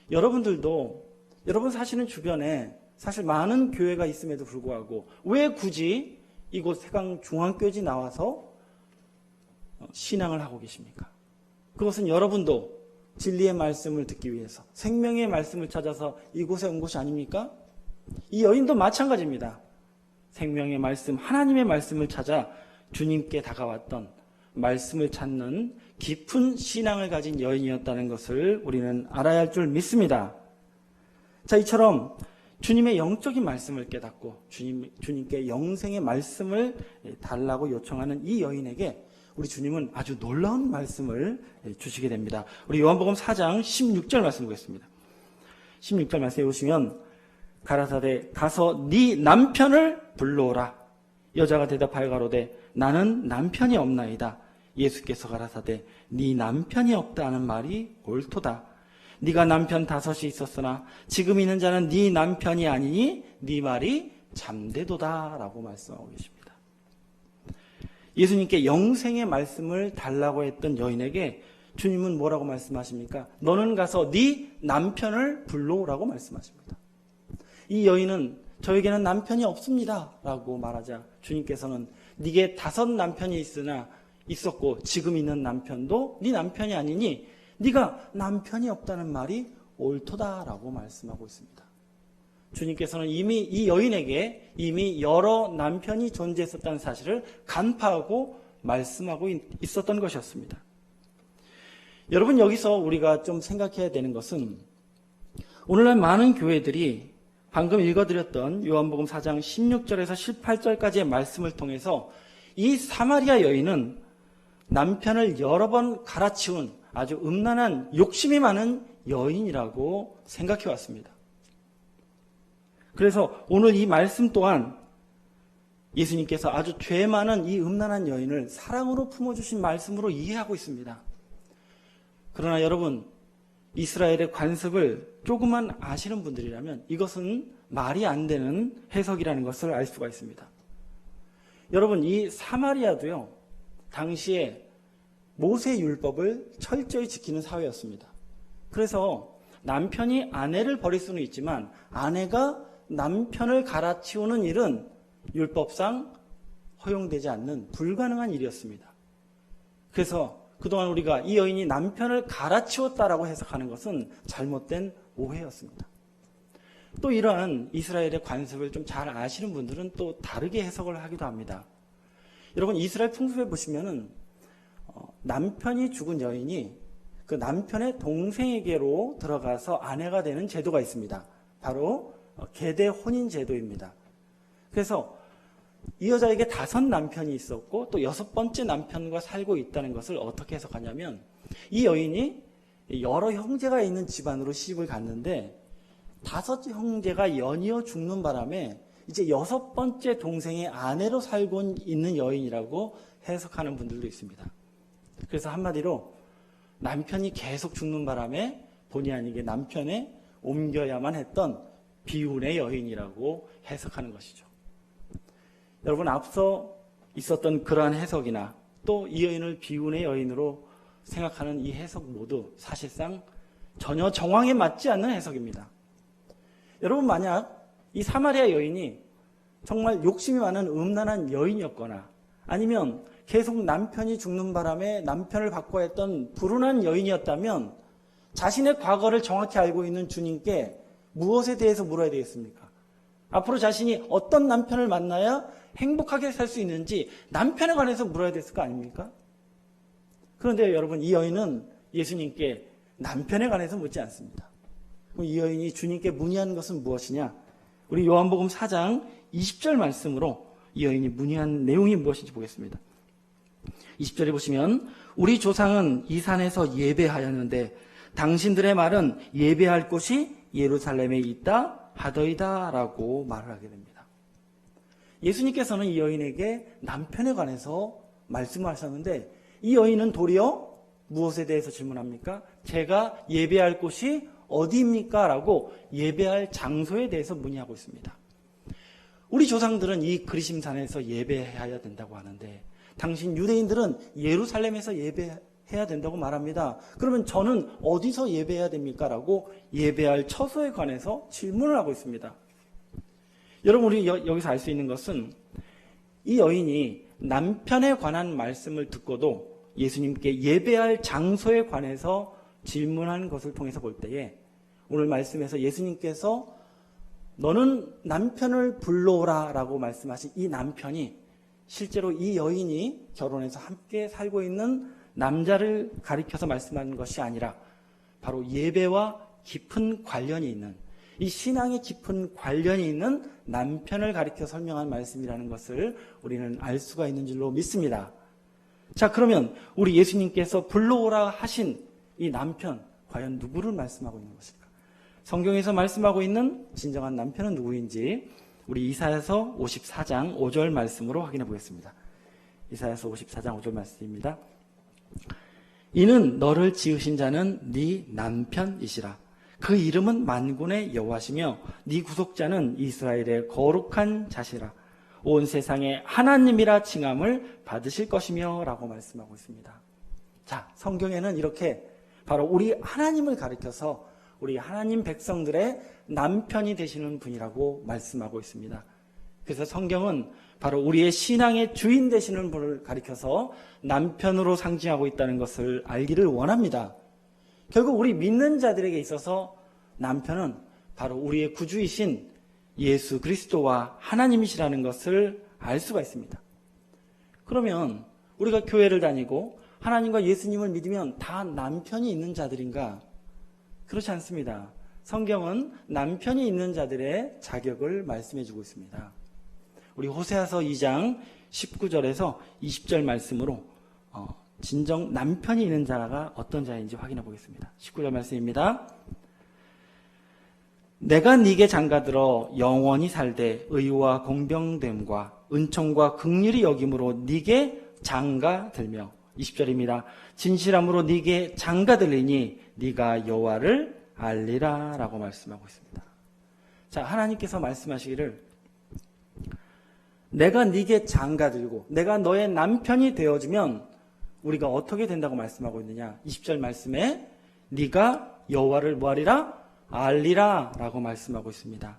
여러분들도 여러분 사시는 주변에 사실 많은 교회가 있음에도 불구하고 왜 굳이 이곳 세강중앙교회에 나와서 신앙을 하고 계십니까? 그것은 여러분도 진리의 말씀을 듣기 위해서 생명의 말씀을 찾아서 이곳에 온 것이 아닙니까? 이 여인도 마찬가지입니다. 생명의 말씀, 하나님의 말씀을 찾아 주님께 다가왔던, 말씀을 찾는 깊은 신앙을 가진 여인이었다는 것을 우리는 알아야 할 줄 믿습니다. 자, 이처럼 주님의 영적인 말씀을 깨닫고 주님께 영생의 말씀을 달라고 요청하는 이 여인에게 우리 주님은 아주 놀라운 말씀을 주시게 됩니다. 우리 요한복음 4장 16절 말씀 보겠습니다. 16절 말씀에 보시면 가라사대 가서 네 남편을 불러오라. 여자가 대답하여 가로되 나는 남편이 없나이다. 예수께서 가라사대 네 남편이 없다 하는 말이 옳도다. 네가 남편 5이 있었으나 지금 있는 자는 네 남편이 아니니 네 말이 잠대도다 라고 말씀하고 계십니다. 예수님께 영생의 말씀을 달라고 했던 여인에게 주님은 뭐라고 말씀하십니까? 너는 가서 네 남편을 불러오라고 말씀하십니다. 이 여인은 저에게는 남편이 없습니다 라고 말하자 주님께서는 네게 5 남편이 있었고 지금 있는 남편도 네 남편이 아니니 네가 남편이 없다는 말이 옳도다라고 말씀하고 있습니다. 주님께서는 이미 이 여인에게 이미 여러 남편이 존재했었다는 사실을 간파하고 말씀하고 있었던 것이었습니다. 여러분, 여기서 우리가 좀 생각해야 되는 것은 오늘날 많은 교회들이 방금 읽어드렸던 요한복음 4장 16절에서 18절까지의 말씀을 통해서 이 사마리아 여인은 남편을 여러 번 갈아치운 아주 음란한 욕심이 많은 여인이라고 생각해 왔습니다. 그래서 오늘 이 말씀 또한 예수님께서 아주 죄 많은 이 음란한 여인을 사랑으로 품어주신 말씀으로 이해하고 있습니다. 그러나 여러분, 이스라엘의 관습을 조금만 아시는 분들이라면 이것은 말이 안 되는 해석이라는 것을 알 수가 있습니다. 여러분, 이 사마리아도요, 당시에 모세 율법을 철저히 지키는 사회였습니다. 그래서 남편이 아내를 버릴 수는 있지만 아내가 남편을 갈아치우는 일은 율법상 허용되지 않는 불가능한 일이었습니다. 그래서 그동안 우리가 이 여인이 남편을 갈아치웠다라고 해석하는 것은 잘못된 오해였습니다. 또 이러한 이스라엘의 관습을 좀 잘 아시는 분들은 또 다르게 해석을 하기도 합니다. 여러분, 이스라엘 풍습에 보시면은 남편이 죽은 여인이 그 남편의 동생에게로 들어가서 아내가 되는 제도가 있습니다. 바로 계대 혼인 제도입니다. 그래서 이 여자에게 5 남편이 있었고 또 6번째 남편과 살고 있다는 것을 어떻게 해석하냐면, 이 여인이 여러 형제가 있는 집안으로 시집을 갔는데 5 형제가 연이어 죽는 바람에 이제 6번째 동생의 아내로 살고 있는 여인이라고 해석하는 분들도 있습니다. 그래서 한마디로 남편이 계속 죽는 바람에 본의 아니게 남편에 옮겨야만 했던 비운의 여인이라고 해석하는 것이죠. 여러분, 앞서 있었던 그러한 해석이나 또 이 여인을 비운의 여인으로 생각하는 이 해석 모두 사실상 전혀 정황에 맞지 않는 해석입니다. 여러분, 만약 이 사마리아 여인이 정말 욕심이 많은 음란한 여인이었거나 아니면 계속 남편이 죽는 바람에 남편을 바꿔야 했던 불운한 여인이었다면 자신의 과거를 정확히 알고 있는 주님께 무엇에 대해서 물어야 되겠습니까? 앞으로 자신이 어떤 남편을 만나야 행복하게 살 수 있는지 남편에 관해서 물어야 됐을 거 아닙니까? 그런데 여러분, 이 여인은 예수님께 남편에 관해서 묻지 않습니다. 그럼 이 여인이 주님께 문의한 것은 무엇이냐? 우리 요한복음 4장 20절 말씀으로 이 여인이 문의한 내용이 무엇인지 보겠습니다. 20절에 보시면 우리 조상은 이 산에서 예배하였는데 당신들의 말은 예배할 곳이 예루살렘에 있다 하더이다 라고 말을 하게 됩니다. 예수님께서는 이 여인에게 남편에 관해서 말씀하셨는데 이 여인은 도리어 무엇에 대해서 질문합니까? 제가 예배할 곳이 어디입니까? 라고 예배할 장소에 대해서 문의하고 있습니다. 우리 조상들은 이 그리심산에서 예배해야 된다고 하는데 당신 유대인들은 예루살렘에서 예배해야 된다고 말합니다. 그러면 저는 어디서 예배해야 됩니까? 라고 예배할 처소에 관해서 질문을 하고 있습니다. 여러분 우리 여기서 알 수 있는 것은 이 여인이 남편에 관한 말씀을 듣고도 예수님께 예배할 장소에 관해서 질문한 것을 통해서 볼 때에 오늘 말씀에서 예수님께서 너는 남편을 불러오라 라고 말씀하신 이 남편이 실제로 이 여인이 결혼해서 함께 살고 있는 남자를 가리켜서 말씀하는 것이 아니라 바로 예배와 깊은 관련이 있는 이 신앙에 깊은 관련이 있는 남편을 가리켜 설명한 말씀이라는 것을 우리는 알 수가 있는 줄로 믿습니다. 자, 그러면 우리 예수님께서 불러오라 하신 이 남편 과연 누구를 말씀하고 있는 것일까? 성경에서 말씀하고 있는 진정한 남편은 누구인지 우리 이사야서 54장 5절 말씀으로 확인해 보겠습니다. 이사야서 54장 5절 말씀입니다. 이는 너를 지으신 자는 네 남편이시라. 그 이름은 만군의 여호와시며 네 구속자는 이스라엘의 거룩한 자시라. 온 세상에 하나님이라 칭함을 받으실 것이며 라고 말씀하고 있습니다. 자, 성경에는 이렇게 바로 우리 하나님을 가리켜서 우리 하나님 백성들의 남편이 되시는 분이라고 말씀하고 있습니다. 그래서 성경은 바로 우리의 신앙의 주인 되시는 분을 가리켜서 남편으로 상징하고 있다는 것을 알기를 원합니다. 결국 우리 믿는 자들에게 있어서 남편은 바로 우리의 구주이신 예수 그리스도와 하나님이시라는 것을 알 수가 있습니다. 그러면 우리가 교회를 다니고 하나님과 예수님을 믿으면 다 남편이 있는 자들인가? 그렇지 않습니다. 성경은 남편이 있는 자들의 자격을 말씀해 주고 있습니다. 우리 호세아서 2장 19절에서 20절 말씀으로 진정 남편이 있는 자가 어떤 자인지 확인해 보겠습니다. 19절 말씀입니다. 내가 네게 장가들어 영원히 살되 의와 공평됨과 은총과 긍휼이 여김으로 네게 장가들며 20절입니다. 진실함으로 네게 장가들리니 네가 여호와를 알리라 라고 말씀하고 있습니다. 자, 하나님께서 말씀하시기를 내가 네게 장가들고 내가 너의 남편이 되어주면 우리가 어떻게 된다고 말씀하고 있느냐? 20절 말씀에 네가 여호와를 뭐하리라? 알리라 라고 말씀하고 있습니다.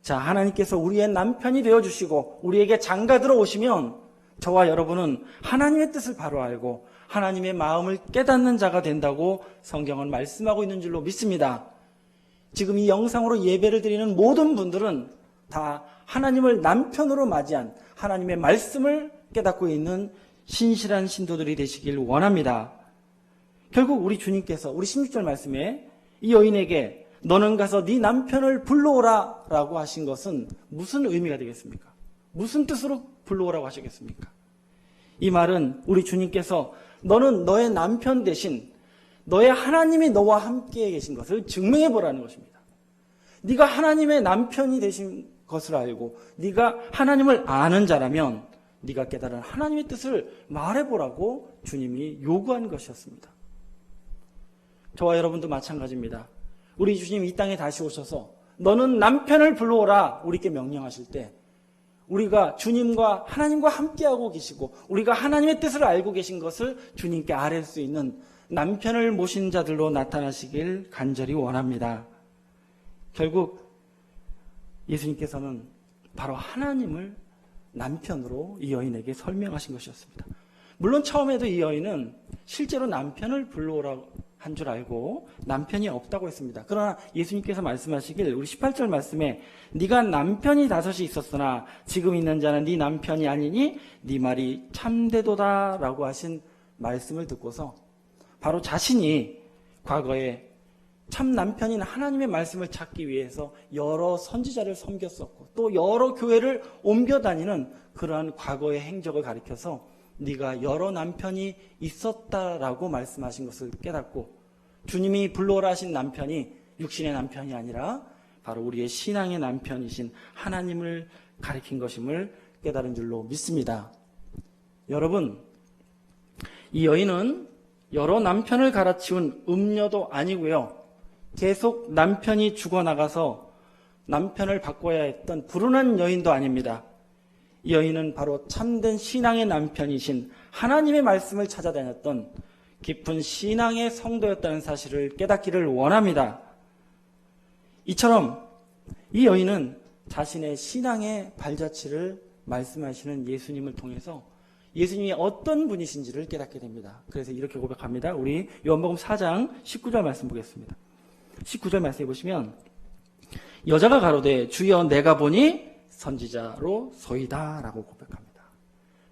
자, 하나님께서 우리의 남편이 되어주시고 우리에게 장가들어 오시면 저와 여러분은 하나님의 뜻을 바로 알고 하나님의 마음을 깨닫는 자가 된다고 성경은 말씀하고 있는 줄로 믿습니다. 지금 이 영상으로 예배를 드리는 모든 분들은 다 하나님을 남편으로 맞이한 하나님의 말씀을 깨닫고 있는 신실한 신도들이 되시길 원합니다. 결국 우리 주님께서 우리 16절 말씀에 이 여인에게 너는 가서 네 남편을 불러오라 라고 하신 것은 무슨 의미가 되겠습니까? 무슨 뜻으로 불러오라고 하시겠습니까? 이 말은 우리 주님께서 너는 너의 남편 대신 너의 하나님이 너와 함께 계신 것을 증명해 보라는 것입니다. 네가 하나님의 남편이 되신 것을 알고 네가 하나님을 아는 자라면 네가 깨달은 하나님의 뜻을 말해보라고 주님이 요구한 것이었습니다. 저와 여러분도 마찬가지입니다. 우리 주님 이 땅에 다시 오셔서 너는 남편을 불러오라 우리께 명령하실 때 우리가 주님과 하나님과 함께하고 계시고 우리가 하나님의 뜻을 알고 계신 것을 주님께 아뢰 수 있는 남편을 모신 자들로 나타나시길 간절히 원합니다. 결국 예수님께서는 바로 하나님을 남편으로 이 여인에게 설명하신 것이었습니다. 물론 처음에도 이 여인은 실제로 남편을 불러오라고 한 줄 알고 남편이 없다고 했습니다. 그러나 예수님께서 말씀하시길 우리 18절 말씀에 네가 남편이 5이 있었으나 지금 있는 자는 네 남편이 아니니 네 말이 참되도다 라고 하신 말씀을 듣고서 바로 자신이 과거에 참 남편인 하나님의 말씀을 찾기 위해서 여러 선지자를 섬겼었고 또 여러 교회를 옮겨 다니는 그러한 과거의 행적을 가리켜서 네가 여러 남편이 있었다라고 말씀하신 것을 깨닫고 주님이 불러오라 하신 남편이 육신의 남편이 아니라 바로 우리의 신앙의 남편이신 하나님을 가리킨 것임을 깨달은 줄로 믿습니다. 여러분, 이 여인은 여러 남편을 갈아치운 음녀도 아니고요. 계속 남편이 죽어나가서 남편을 바꿔야 했던 불운한 여인도 아닙니다. 이 여인은 바로 참된 신앙의 남편이신 하나님의 말씀을 찾아다녔던 깊은 신앙의 성도였다는 사실을 깨닫기를 원합니다. 이처럼 이 여인은 자신의 신앙의 발자취를 말씀하시는 예수님을 통해서 예수님이 어떤 분이신지를 깨닫게 됩니다. 그래서 이렇게 고백합니다. 우리 요한복음 4장 19절 말씀 보겠습니다. 19절 말씀해 보시면 여자가 가로되 주여 내가 보니 선지자로 소이다 라고 고백합니다.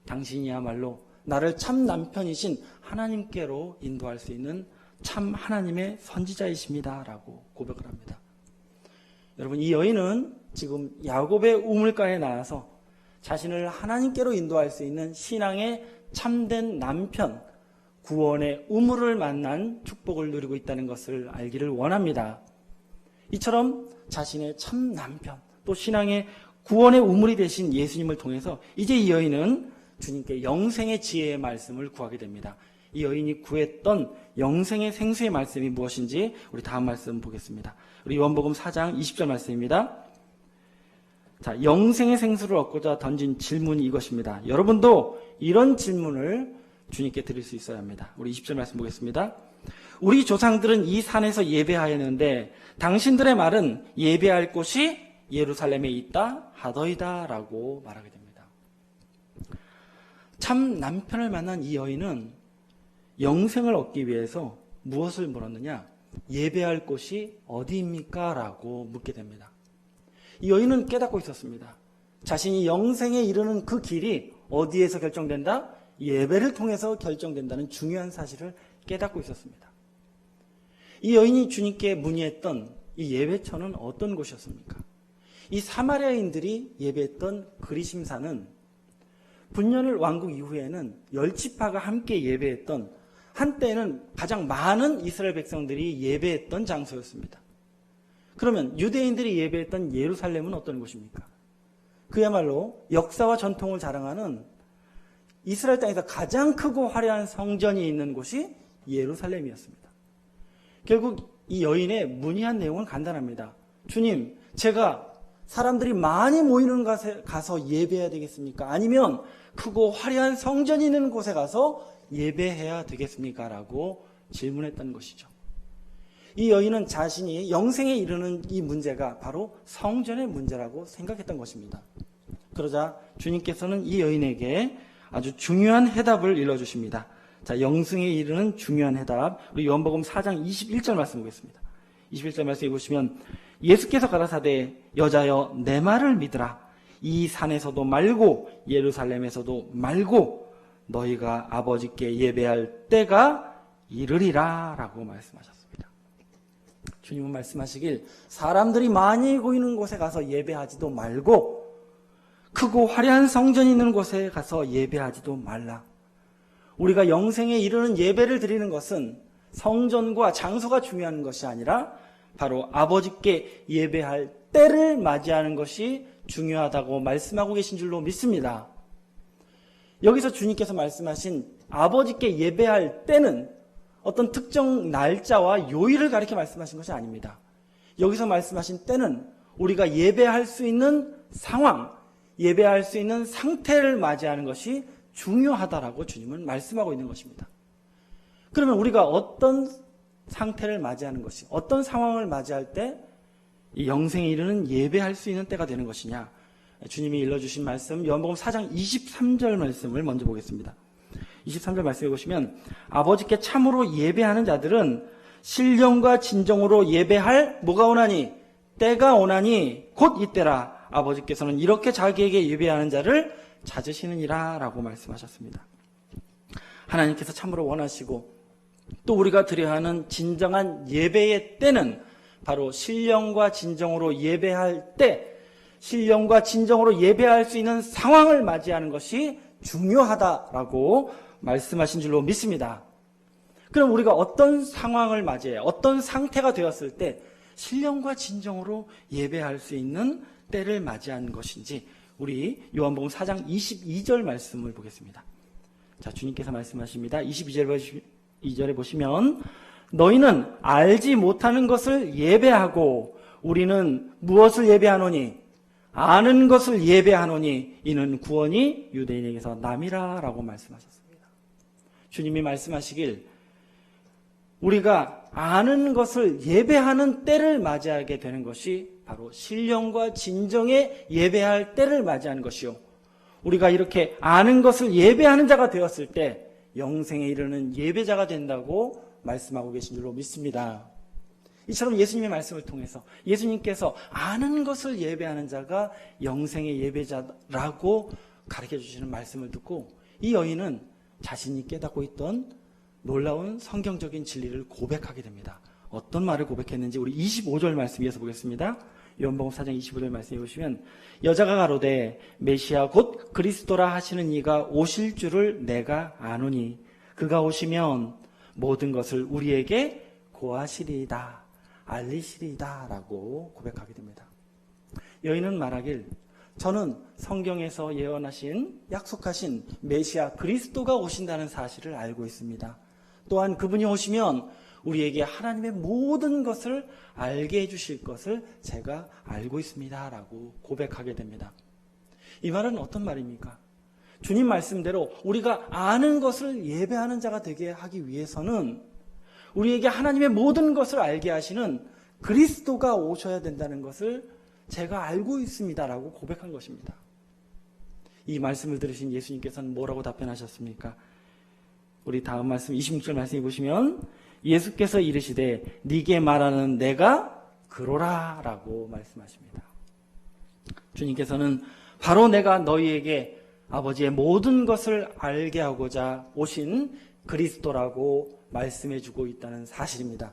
당신이야말로 나를 참 남편이신 하나님께로 인도할 수 있는 참 하나님의 선지자이십니다 라고 고백을 합니다. 여러분, 이 여인은 지금 야곱의 우물가에 나와서 자신을 하나님께로 인도할 수 있는 신앙의 참된 남편, 구원의 우물을 만난 축복을 누리고 있다는 것을 알기를 원합니다. 이처럼 자신의 참 남편, 또 신앙의 구원의 우물이 되신 예수님을 통해서 이제 이 여인은 주님께 영생의 지혜의 말씀을 구하게 됩니다. 이 여인이 구했던 영생의 생수의 말씀이 무엇인지 우리 다음 말씀 보겠습니다. 우리 요한복음 4장 20절 말씀입니다. 자, 영생의 생수를 얻고자 던진 질문이 이것입니다. 여러분도 이런 질문을 주님께 드릴 수 있어야 합니다. 우리 20절 말씀 보겠습니다. 우리 조상들은 이 산에서 예배하였는데 당신들의 말은 예배할 곳이 예루살렘에 있다 하더이다 라고 말하게 됩니다. 참 남편을 만난 이 여인은 영생을 얻기 위해서 무엇을 물었느냐? 예배할 곳이 어디입니까? 라고 묻게 됩니다. 이 여인은 깨닫고 있었습니다. 자신이 영생에 이르는 그 길이 어디에서 결정된다? 예배를 통해서 결정된다는 중요한 사실을 깨닫고 있었습니다. 이 여인이 주님께 문의했던 이 예배처는 어떤 곳이었습니까? 이 사마리아인들이 예배했던 그리심산은 분열 왕국 이후에는 열지파가 함께 예배했던 한때는 가장 많은 이스라엘 백성들이 예배했던 장소였습니다. 그러면 유대인들이 예배했던 예루살렘은 어떤 곳입니까? 그야말로 역사와 전통을 자랑하는 이스라엘 땅에서 가장 크고 화려한 성전이 있는 곳이 예루살렘이었습니다. 결국 이 여인의 문의한 내용은 간단합니다. 주님, 제가 사람들이 많이 모이는 곳에 가서 예배해야 되겠습니까? 아니면 크고 화려한 성전이 있는 곳에 가서 예배해야 되겠습니까? 라고 질문했던 것이죠. 이 여인은 자신이 영생에 이르는 이 문제가 바로 성전의 문제라고 생각했던 것입니다. 그러자 주님께서는 이 여인에게 아주 중요한 해답을 일러주십니다. 자, 영생에 이르는 중요한 해답. 우리 요한복음 4장 21절 말씀 보겠습니다. 21절 말씀 보시면 예수께서 가라사대 여자여 내 말을 믿으라. 이 산에서도 말고 예루살렘에서도 말고 너희가 아버지께 예배할 때가 이르리라 라고 말씀하셨습니다. 주님은 말씀하시길 사람들이 많이 모이는 곳에 가서 예배하지도 말고 크고 화려한 성전이 있는 곳에 가서 예배하지도 말라. 우리가 영생에 이르는 예배를 드리는 것은 성전과 장소가 중요한 것이 아니라 바로 아버지께 예배할 때를 맞이하는 것이 중요하다고 말씀하고 계신 줄로 믿습니다. 여기서 주님께서 말씀하신 아버지께 예배할 때는 어떤 특정 날짜와 요일을 가리켜 말씀하신 것이 아닙니다. 여기서 말씀하신 때는 우리가 예배할 수 있는 상황, 예배할 수 있는 상태를 맞이하는 것이 중요하다라고 주님은 말씀하고 있는 것입니다. 그러면 우리가 어떤 상태를 맞이하는 것이, 어떤 상황을 맞이할 때 이 영생에 이르는 예배할 수 있는 때가 되는 것이냐? 주님이 일러주신 말씀, 요한복음 4장 23절 말씀을 먼저 보겠습니다. 23절 말씀해 보시면 아버지께 참으로 예배하는 자들은 신령과 진정으로 예배할 뭐가 오나니? 때가 오나니 곧 이때라. 아버지께서는 이렇게 자기에게 예배하는 자를 찾으시느니라 라고 말씀하셨습니다. 하나님께서 참으로 원하시고 또 우리가 드려야 하는 진정한 예배의 때는 바로 신령과 진정으로 예배할 때, 신령과 진정으로 예배할 수 있는 상황을 맞이하는 것이 중요하다라고 말씀하신 줄로 믿습니다. 그럼 우리가 어떤 상황을 맞이해야, 어떤 상태가 되었을 때 신령과 진정으로 예배할 수 있는 때를 맞이하는 것인지, 우리 요한복음 4장 22절 말씀을 보겠습니다. 자, 주님께서 말씀하십니다. 22절에 보시면, 너희는 알지 못하는 것을 예배하고 우리는 무엇을 예배하노니? 아는 것을 예배하노니 이는 구원이 유대인에게서 남이라 라고 말씀하셨습니다. 주님이 말씀하시길, 우리가 아는 것을 예배하는 때를 맞이하게 되는 것이 바로 신령과 진정의 예배할 때를 맞이하는 것이요, 우리가 이렇게 아는 것을 예배하는 자가 되었을 때 영생에 이르는 예배자가 된다고 말씀하고 계신 줄로 믿습니다. 이처럼 예수님의 말씀을 통해서 예수님께서 아는 것을 예배하는 자가 영생의 예배자라고 가르쳐 주시는 말씀을 듣고 이 여인은 자신이 깨닫고 있던 놀라운 성경적인 진리를 고백하게 됩니다. 어떤 말을 고백했는지 우리 25절 말씀 이어서 보겠습니다. 요한복음 4장 25절 말씀에 보시면, 여자가 가로되 메시아 곧 그리스도라 하시는 이가 오실 줄을 내가 아노니 그가 오시면 모든 것을 우리에게 고하시리이다, 알리시리이다 라고 고백하게 됩니다. 여인은 말하길, 저는 성경에서 예언하신, 약속하신 메시아 그리스도가 오신다는 사실을 알고 있습니다. 또한 그분이 오시면 우리에게 하나님의 모든 것을 알게 해주실 것을 제가 알고 있습니다 라고 고백하게 됩니다. 이 말은 어떤 말입니까? 주님 말씀대로 우리가 아는 것을 예배하는 자가 되게 하기 위해서는 우리에게 하나님의 모든 것을 알게 하시는 그리스도가 오셔야 된다는 것을 제가 알고 있습니다라고 고백한 것입니다. 이 말씀을 들으신 예수님께서는 뭐라고 답변하셨습니까? 우리 다음 말씀 26절 말씀해 보시면, 예수께서 이르시되 네게 말하는 내가 그로라 라고 말씀하십니다. 주님께서는 바로 내가 너희에게 아버지의 모든 것을 알게 하고자 오신 그리스도라고 말씀해 주고 있다는 사실입니다.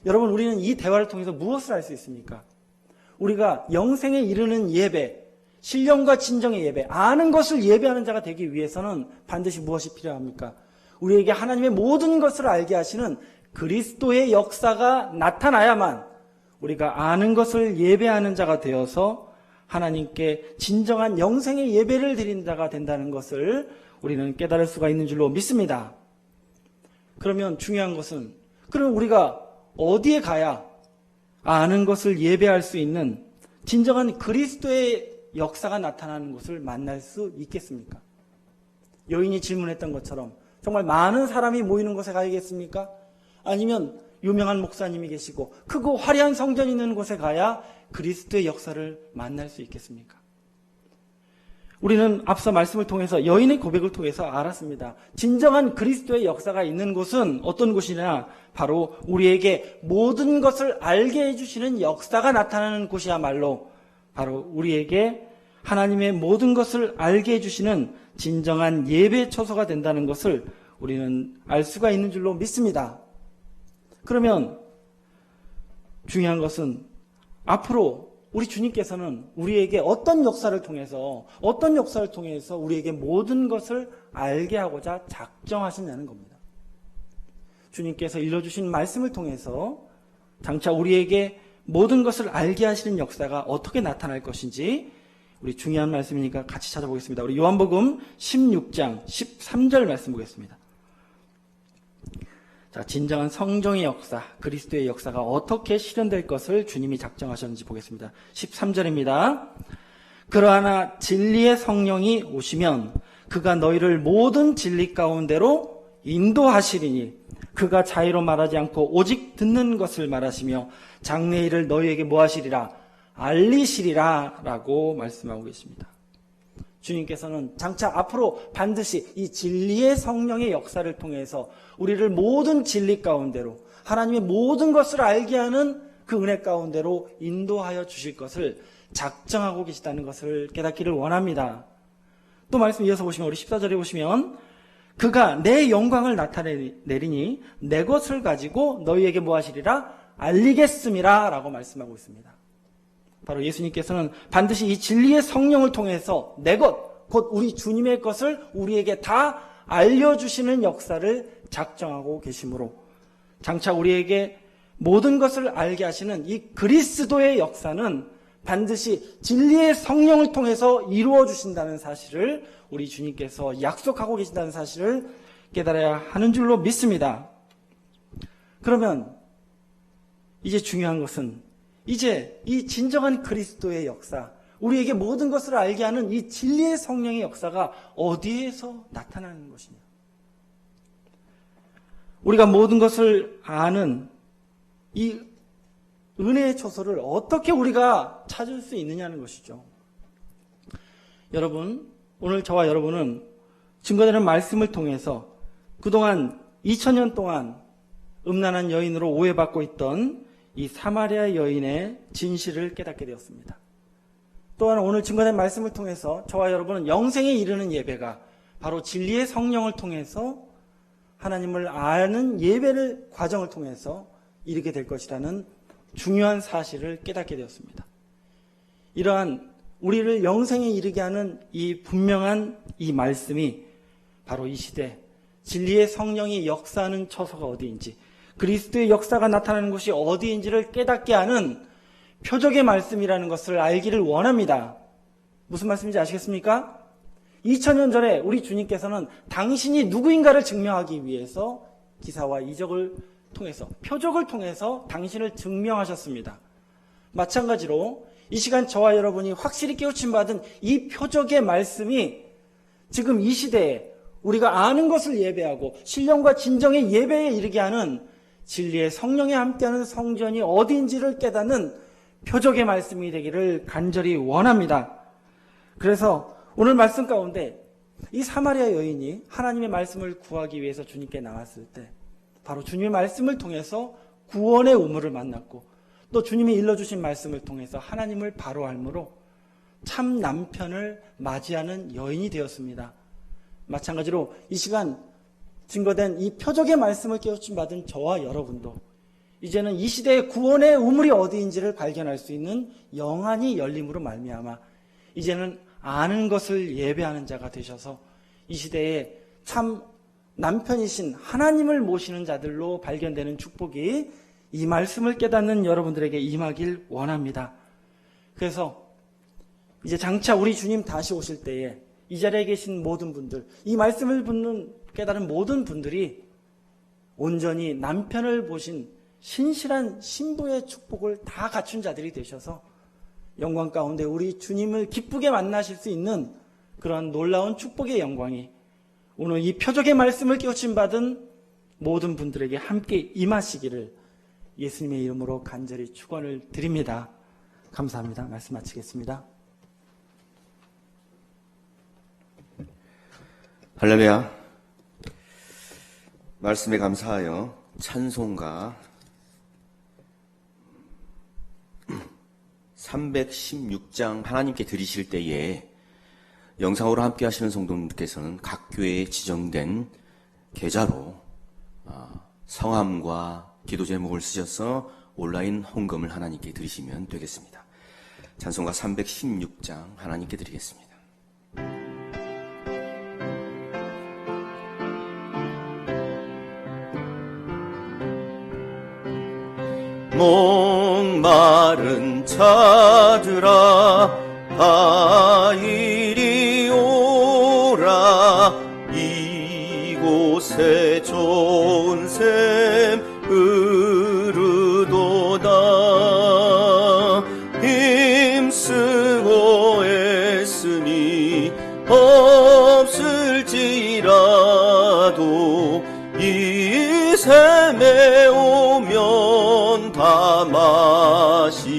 여러분, 우리는 이 대화를 통해서 무엇을 알 수 있습니까? 우리가 영생에 이르는 예배, 신령과 진정의 예배, 아는 것을 예배하는 자가 되기 위해서는 반드시 무엇이 필요합니까? 우리에게 하나님의 모든 것을 알게 하시는 그리스도의 역사가 나타나야만 우리가 아는 것을 예배하는 자가 되어서 하나님께 진정한 영생의 예배를 드리는 자가 된다는 것을 우리는 깨달을 수가 있는 줄로 믿습니다. 그러면 중요한 것은, 그럼 우리가 어디에 가야 아는 것을 예배할 수 있는 진정한 그리스도의 역사가 나타나는 것을 만날 수 있겠습니까? 여인이 질문했던 것처럼 정말 많은 사람이 모이는 곳에 가야겠습니까? 아니면 유명한 목사님이 계시고 크고 화려한 성전이 있는 곳에 가야 그리스도의 역사를 만날 수 있겠습니까? 우리는 앞서 말씀을 통해서, 여인의 고백을 통해서 알았습니다. 진정한 그리스도의 역사가 있는 곳은 어떤 곳이냐? 바로 우리에게 모든 것을 알게 해주시는 역사가 나타나는 곳이야말로 바로 우리에게 하나님의 모든 것을 알게 해주시는 진정한 예배 처소가 된다는 것을 우리는 알 수가 있는 줄로 믿습니다. 그러면 중요한 것은 앞으로 우리 주님께서는 우리에게 어떤 역사를 통해서 우리에게 모든 것을 알게 하고자 작정하시냐는 겁니다. 주님께서 일러주신 말씀을 통해서 장차 우리에게 모든 것을 알게 하시는 역사가 어떻게 나타날 것인지 우리 중요한 말씀이니까 같이 찾아보겠습니다. 우리 요한복음 16장 13절 말씀 보겠습니다. 자, 진정한 성령의 역사, 그리스도의 역사가 어떻게 실현될 것을 주님이 작정하셨는지 보겠습니다. 13절입니다. 그러나 진리의 성령이 오시면 그가 너희를 모든 진리 가운데로 인도하시리니 그가 자의로 말하지 않고 오직 듣는 것을 말하시며 장래일을 너희에게 뭐하시리라? 알리시리라 라고 말씀하고 계십니다. 주님께서는 장차 앞으로 반드시 이 진리의 성령의 역사를 통해서 우리를 모든 진리 가운데로, 하나님의 모든 것을 알게 하는 그 은혜 가운데로 인도하여 주실 것을 작정하고 계시다는 것을 깨닫기를 원합니다. 또 말씀 이어서 보시면 우리 14절에 보시면 그가 내 영광을 나타내리니 내 것을 가지고 너희에게 무엇하시리라? 알리겠음이라 라고 말씀하고 있습니다. 바로 예수님께서는 반드시 이 진리의 성령을 통해서 내 것, 곧 우리 주님의 것을 우리에게 다 알려주시는 역사를 작정하고 계시므로 장차 우리에게 모든 것을 알게 하시는 이 그리스도의 역사는 반드시 진리의 성령을 통해서 이루어 주신다는 사실을 우리 주님께서 약속하고 계신다는 사실을 깨달아야 하는 줄로 믿습니다. 그러면 이제 중요한 것은 이제 이 진정한 그리스도의 역사, 우리에게 모든 것을 알게 하는 이 진리의 성령의 역사가 어디에서 나타나는 것이냐? 우리가 모든 것을 아는 이 은혜의 초소를 어떻게 우리가 찾을 수 있느냐는 것이죠. 여러분, 오늘 저와 여러분은 증거되는 말씀을 통해서 그동안 2000년 동안 음란한 여인으로 오해받고 있던 이 사마리아 여인의 진실을 깨닫게 되었습니다. 또한 오늘 증거된 말씀을 통해서 저와 여러분은 영생에 이르는 예배가 바로 진리의 성령을 통해서 하나님을 아는 예배를 과정을 통해서 이르게 될 것이라는 중요한 사실을 깨닫게 되었습니다. 이러한 우리를 영생에 이르게 하는 이 분명한 이 말씀이 바로 이 시대 진리의 성령이 역사하는 처소가 어디인지, 그리스도의 역사가 나타나는 곳이 어디인지를 깨닫게 하는 표적의 말씀이라는 것을 알기를 원합니다. 무슨 말씀인지 아시겠습니까? 2000년 전에 우리 주님께서는 당신이 누구인가를 증명하기 위해서 기사와 이적을 통해서, 표적을 통해서 당신을 증명하셨습니다. 마찬가지로 이 시간 저와 여러분이 확실히 깨우침 받은 이 표적의 말씀이 지금 이 시대에 우리가 아는 것을 예배하고 신령과 진정의 예배에 이르게 하는 진리의 성령에 함께하는 성전이 어디인지를 깨닫는 표적의 말씀이 되기를 간절히 원합니다. 그래서 오늘 말씀 가운데 이 사마리아 여인이 하나님의 말씀을 구하기 위해서 주님께 나왔을 때 바로 주님의 말씀을 통해서 구원의 우물을 만났고 또 주님이 일러주신 말씀을 통해서 하나님을 바로 알므로 참 남편을 맞이하는 여인이 되었습니다. 마찬가지로 이 시간 증거된 이 표적의 말씀을 깨우침 받은 저와 여러분도 이제는 이 시대의 구원의 우물이 어디인지를 발견할 수 있는 영안이 열림으로 말미암아 이제는 아는 것을 예배하는 자가 되셔서 이 시대에 참 남편이신 하나님을 모시는 자들로 발견되는 축복이 이 말씀을 깨닫는 여러분들에게 임하길 원합니다. 그래서 이제 장차 우리 주님 다시 오실 때에 이 자리에 계신 모든 분들, 이 말씀을 깨달은 모든 분들이 온전히 남편을 보신 신실한 신부의 축복을 다 갖춘 자들이 되셔서 영광 가운데 우리 주님을 기쁘게 만나실 수 있는 그런 놀라운 축복의 영광이 오늘 이 표적의 말씀을 깨우침 받은 모든 분들에게 함께 임하시기를 예수님의 이름으로 간절히 축원을 드립니다. 감사합니다. 말씀 마치겠습니다. 할렐루야. 말씀에 감사하여 찬송가 316장 하나님께 드리실 때에 영상으로 함께 하시는 성도님께서는 각 교회에 지정된 계좌로 성함과 기도 제목을 쓰셔서 온라인 헌금을 하나님께 드리시면 되겠습니다. 찬송가 316장 하나님께 드리겠습니다. 목마른 자들아 다 이리 오라 이곳에 좋은 샘 흐르도다 힘쓰고 애쓰니 없을지라도 이 샘에 오면 다 마시겠네.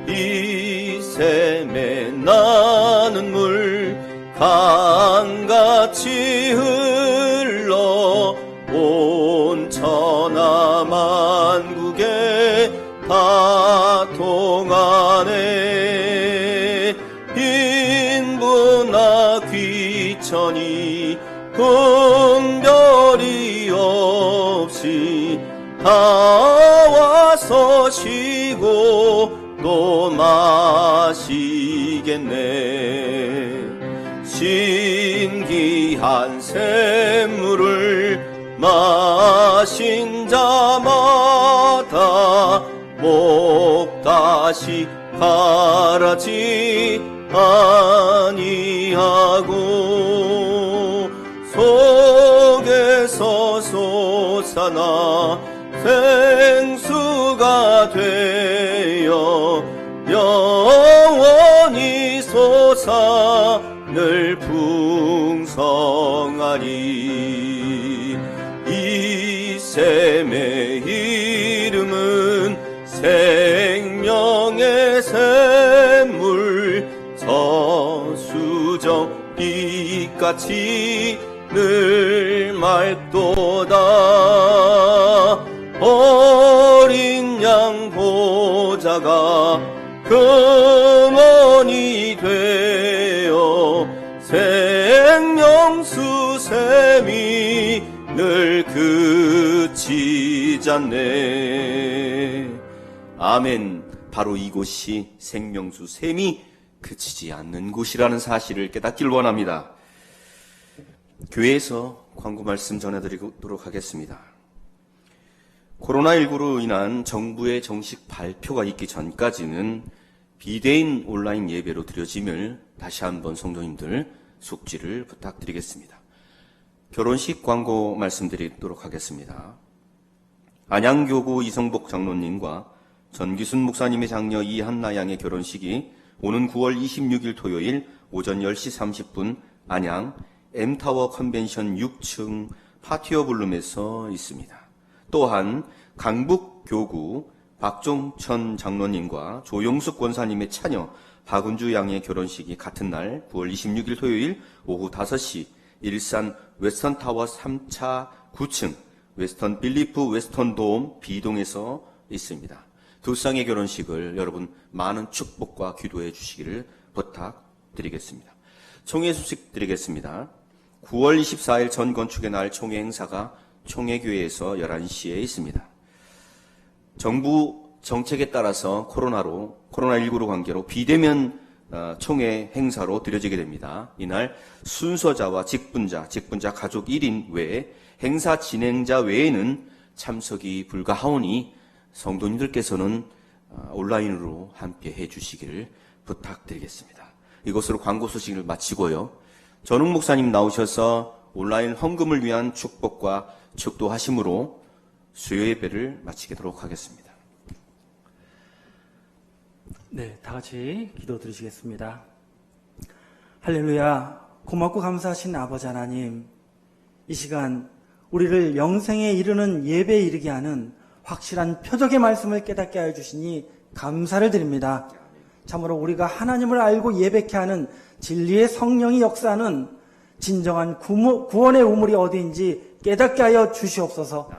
이 샘에 나는 물 강같이 흘러 온 천하만국에 다 통하네. 빈부나 귀 천천히 분별이 없이 다 와서 쉬고 또 마시겠네. 신기한 샘물을 마신 자마다 목 다시 가라지 아니하고 속에서 솟아나 생수가 되어 영원히 솟아 늘 풍성하니. 이 샘의 이름은 생명의 샘물, 서수정 빛같이 늘 맑도다. 어린 양 보좌가 근원이 되어 생명수 샘이 늘 그치지 않네. 아멘. 바로 이곳이 생명수 샘이 그치지 않는 곳이라는 사실을 깨닫기를 원합니다. 교회에서 광고 말씀 전해드리도록 하겠습니다. 코로나19로 인한 정부의 정식 발표가 있기 전까지는 비대인 온라인 예배로 드려짐을 다시 한번 성도님들 숙지를 부탁드리겠습니다. 결혼식 광고 말씀드리도록 하겠습니다. 안양교구 이성복 장로님과 전기순 목사님의 장녀 이한나 양의 결혼식이 오는 9월 26일 토요일 오전 10시 30분 안양 M타워 컨벤션 6층 파티어 블룸에서 있습니다. 또한 강북교구 박종천 장로님과 조용숙 권사님의 차녀 박은주 양의 결혼식이 같은 날 9월 26일 토요일 오후 5시 일산 웨스턴타워 3차 9층 웨스턴 빌리프 웨스턴돔 B동에서 있습니다. 두 쌍의 결혼식을 여러분 많은 축복과 기도해 주시기를 부탁드리겠습니다. 총회 소식 드리겠습니다. 9월 24일 전건축의 날 총회 행사가 총회교회에서 11시에 있습니다. 정부 정책에 따라서 코로나19로 관계로 비대면 총회 행사로 드려지게 됩니다. 이날 순서자와 직분자 가족 1인 외에 행사 진행자 외에는 참석이 불가하오니 성도님들께서는 온라인으로 함께 해주시기를 부탁드리겠습니다. 이것으로 광고 소식을 마치고요. 전웅 목사님 나오셔서 온라인 헌금을 위한 축복과 축도하심으로 수요 예배를 마치도록 하겠습니다. 네, 다 같이 기도 드리시겠습니다. 할렐루야, 고맙고 감사하신 아버지 하나님, 이 시간 우리를 영생에 이르는 예배에 이르게 하는 확실한 표적의 말씀을 깨닫게 하여 주시니 감사를 드립니다. 참으로 우리가 하나님을 알고 예배케 하는 진리의 성령이 역사하는 진정한 구원의 우물이 어디인지 깨닫게 하여 주시옵소서.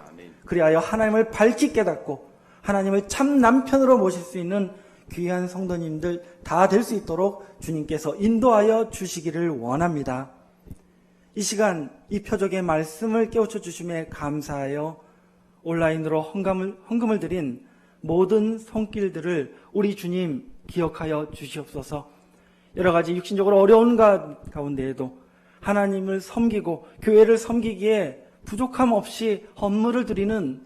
그리하여 하나님을 밝히 깨닫고 하나님을 참 남편으로 모실 수 있는 귀한 성도님들 다 될 수 있도록 주님께서 인도하여 주시기를 원합니다. 이 시간 이 표적의 말씀을 깨우쳐 주심에 감사하여 온라인으로 헌금을 드린 모든 손길들을 우리 주님 기억하여 주시옵소서. 여러 가지 육신적으로 어려운 가운데에도 하나님을 섬기고 교회를 섬기기에 부족함 없이 헌물을 드리는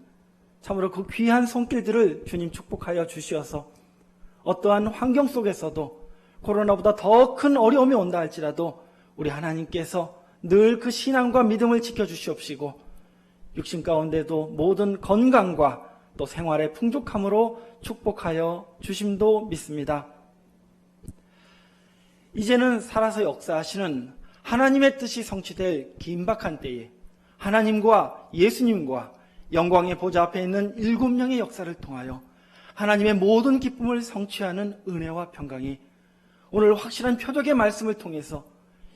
참으로 그 귀한 손길들을 주님 축복하여 주시어서 어떠한 환경 속에서도 코로나보다 더 큰 어려움이 온다 할지라도 우리 하나님께서 늘 그 신앙과 믿음을 지켜주시옵시고 육신 가운데도 모든 건강과 또 생활의 풍족함으로 축복하여 주심도 믿습니다. 이제는 살아서 역사하시는 하나님의 뜻이 성취될 긴박한 때에 하나님과 예수님과 영광의 보좌 앞에 있는 7명의 역사를 통하여 하나님의 모든 기쁨을 성취하는 은혜와 평강이 오늘 확실한 표적의 말씀을 통해서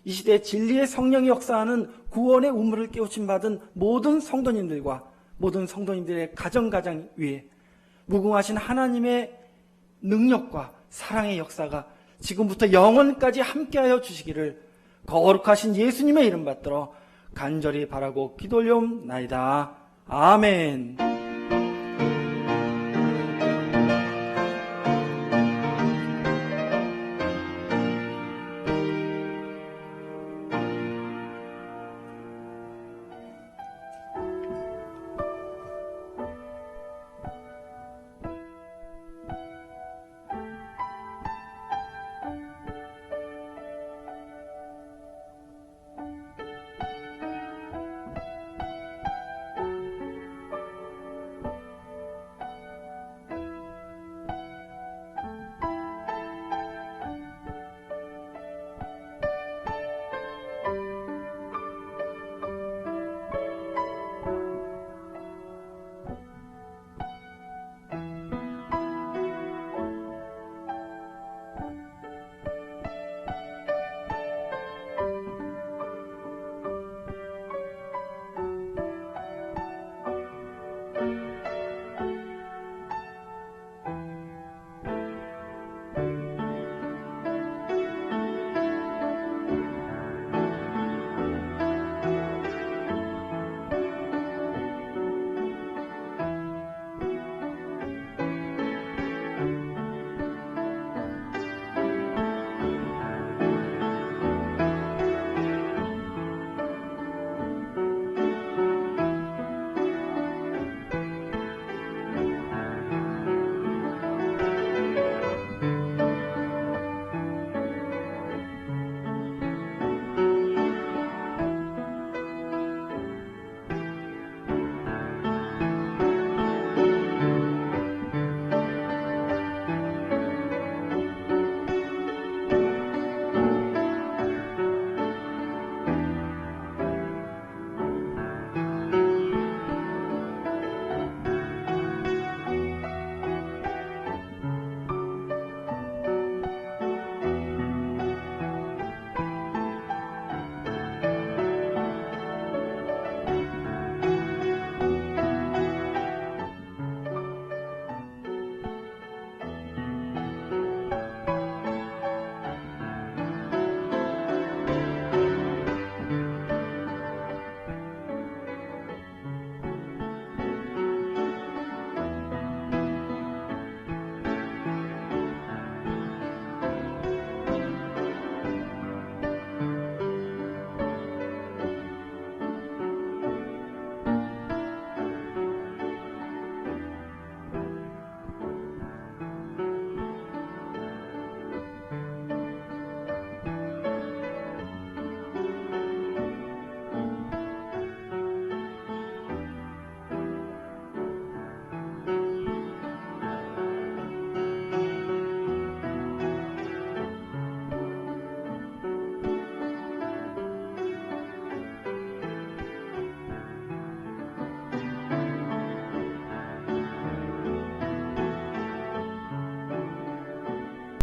이 시대에 진리의 성령이 역사하는 구원의 우물을 깨우침 받은 모든 성도님들과 모든 성도님들의 가정 위에 무궁하신 하나님의 능력과 사랑의 역사가 지금부터 영원까지 함께하여 주시기를 거룩하신 예수님의 이름 받들어 간절히 바라고 기도 올려옵나이다. 아멘.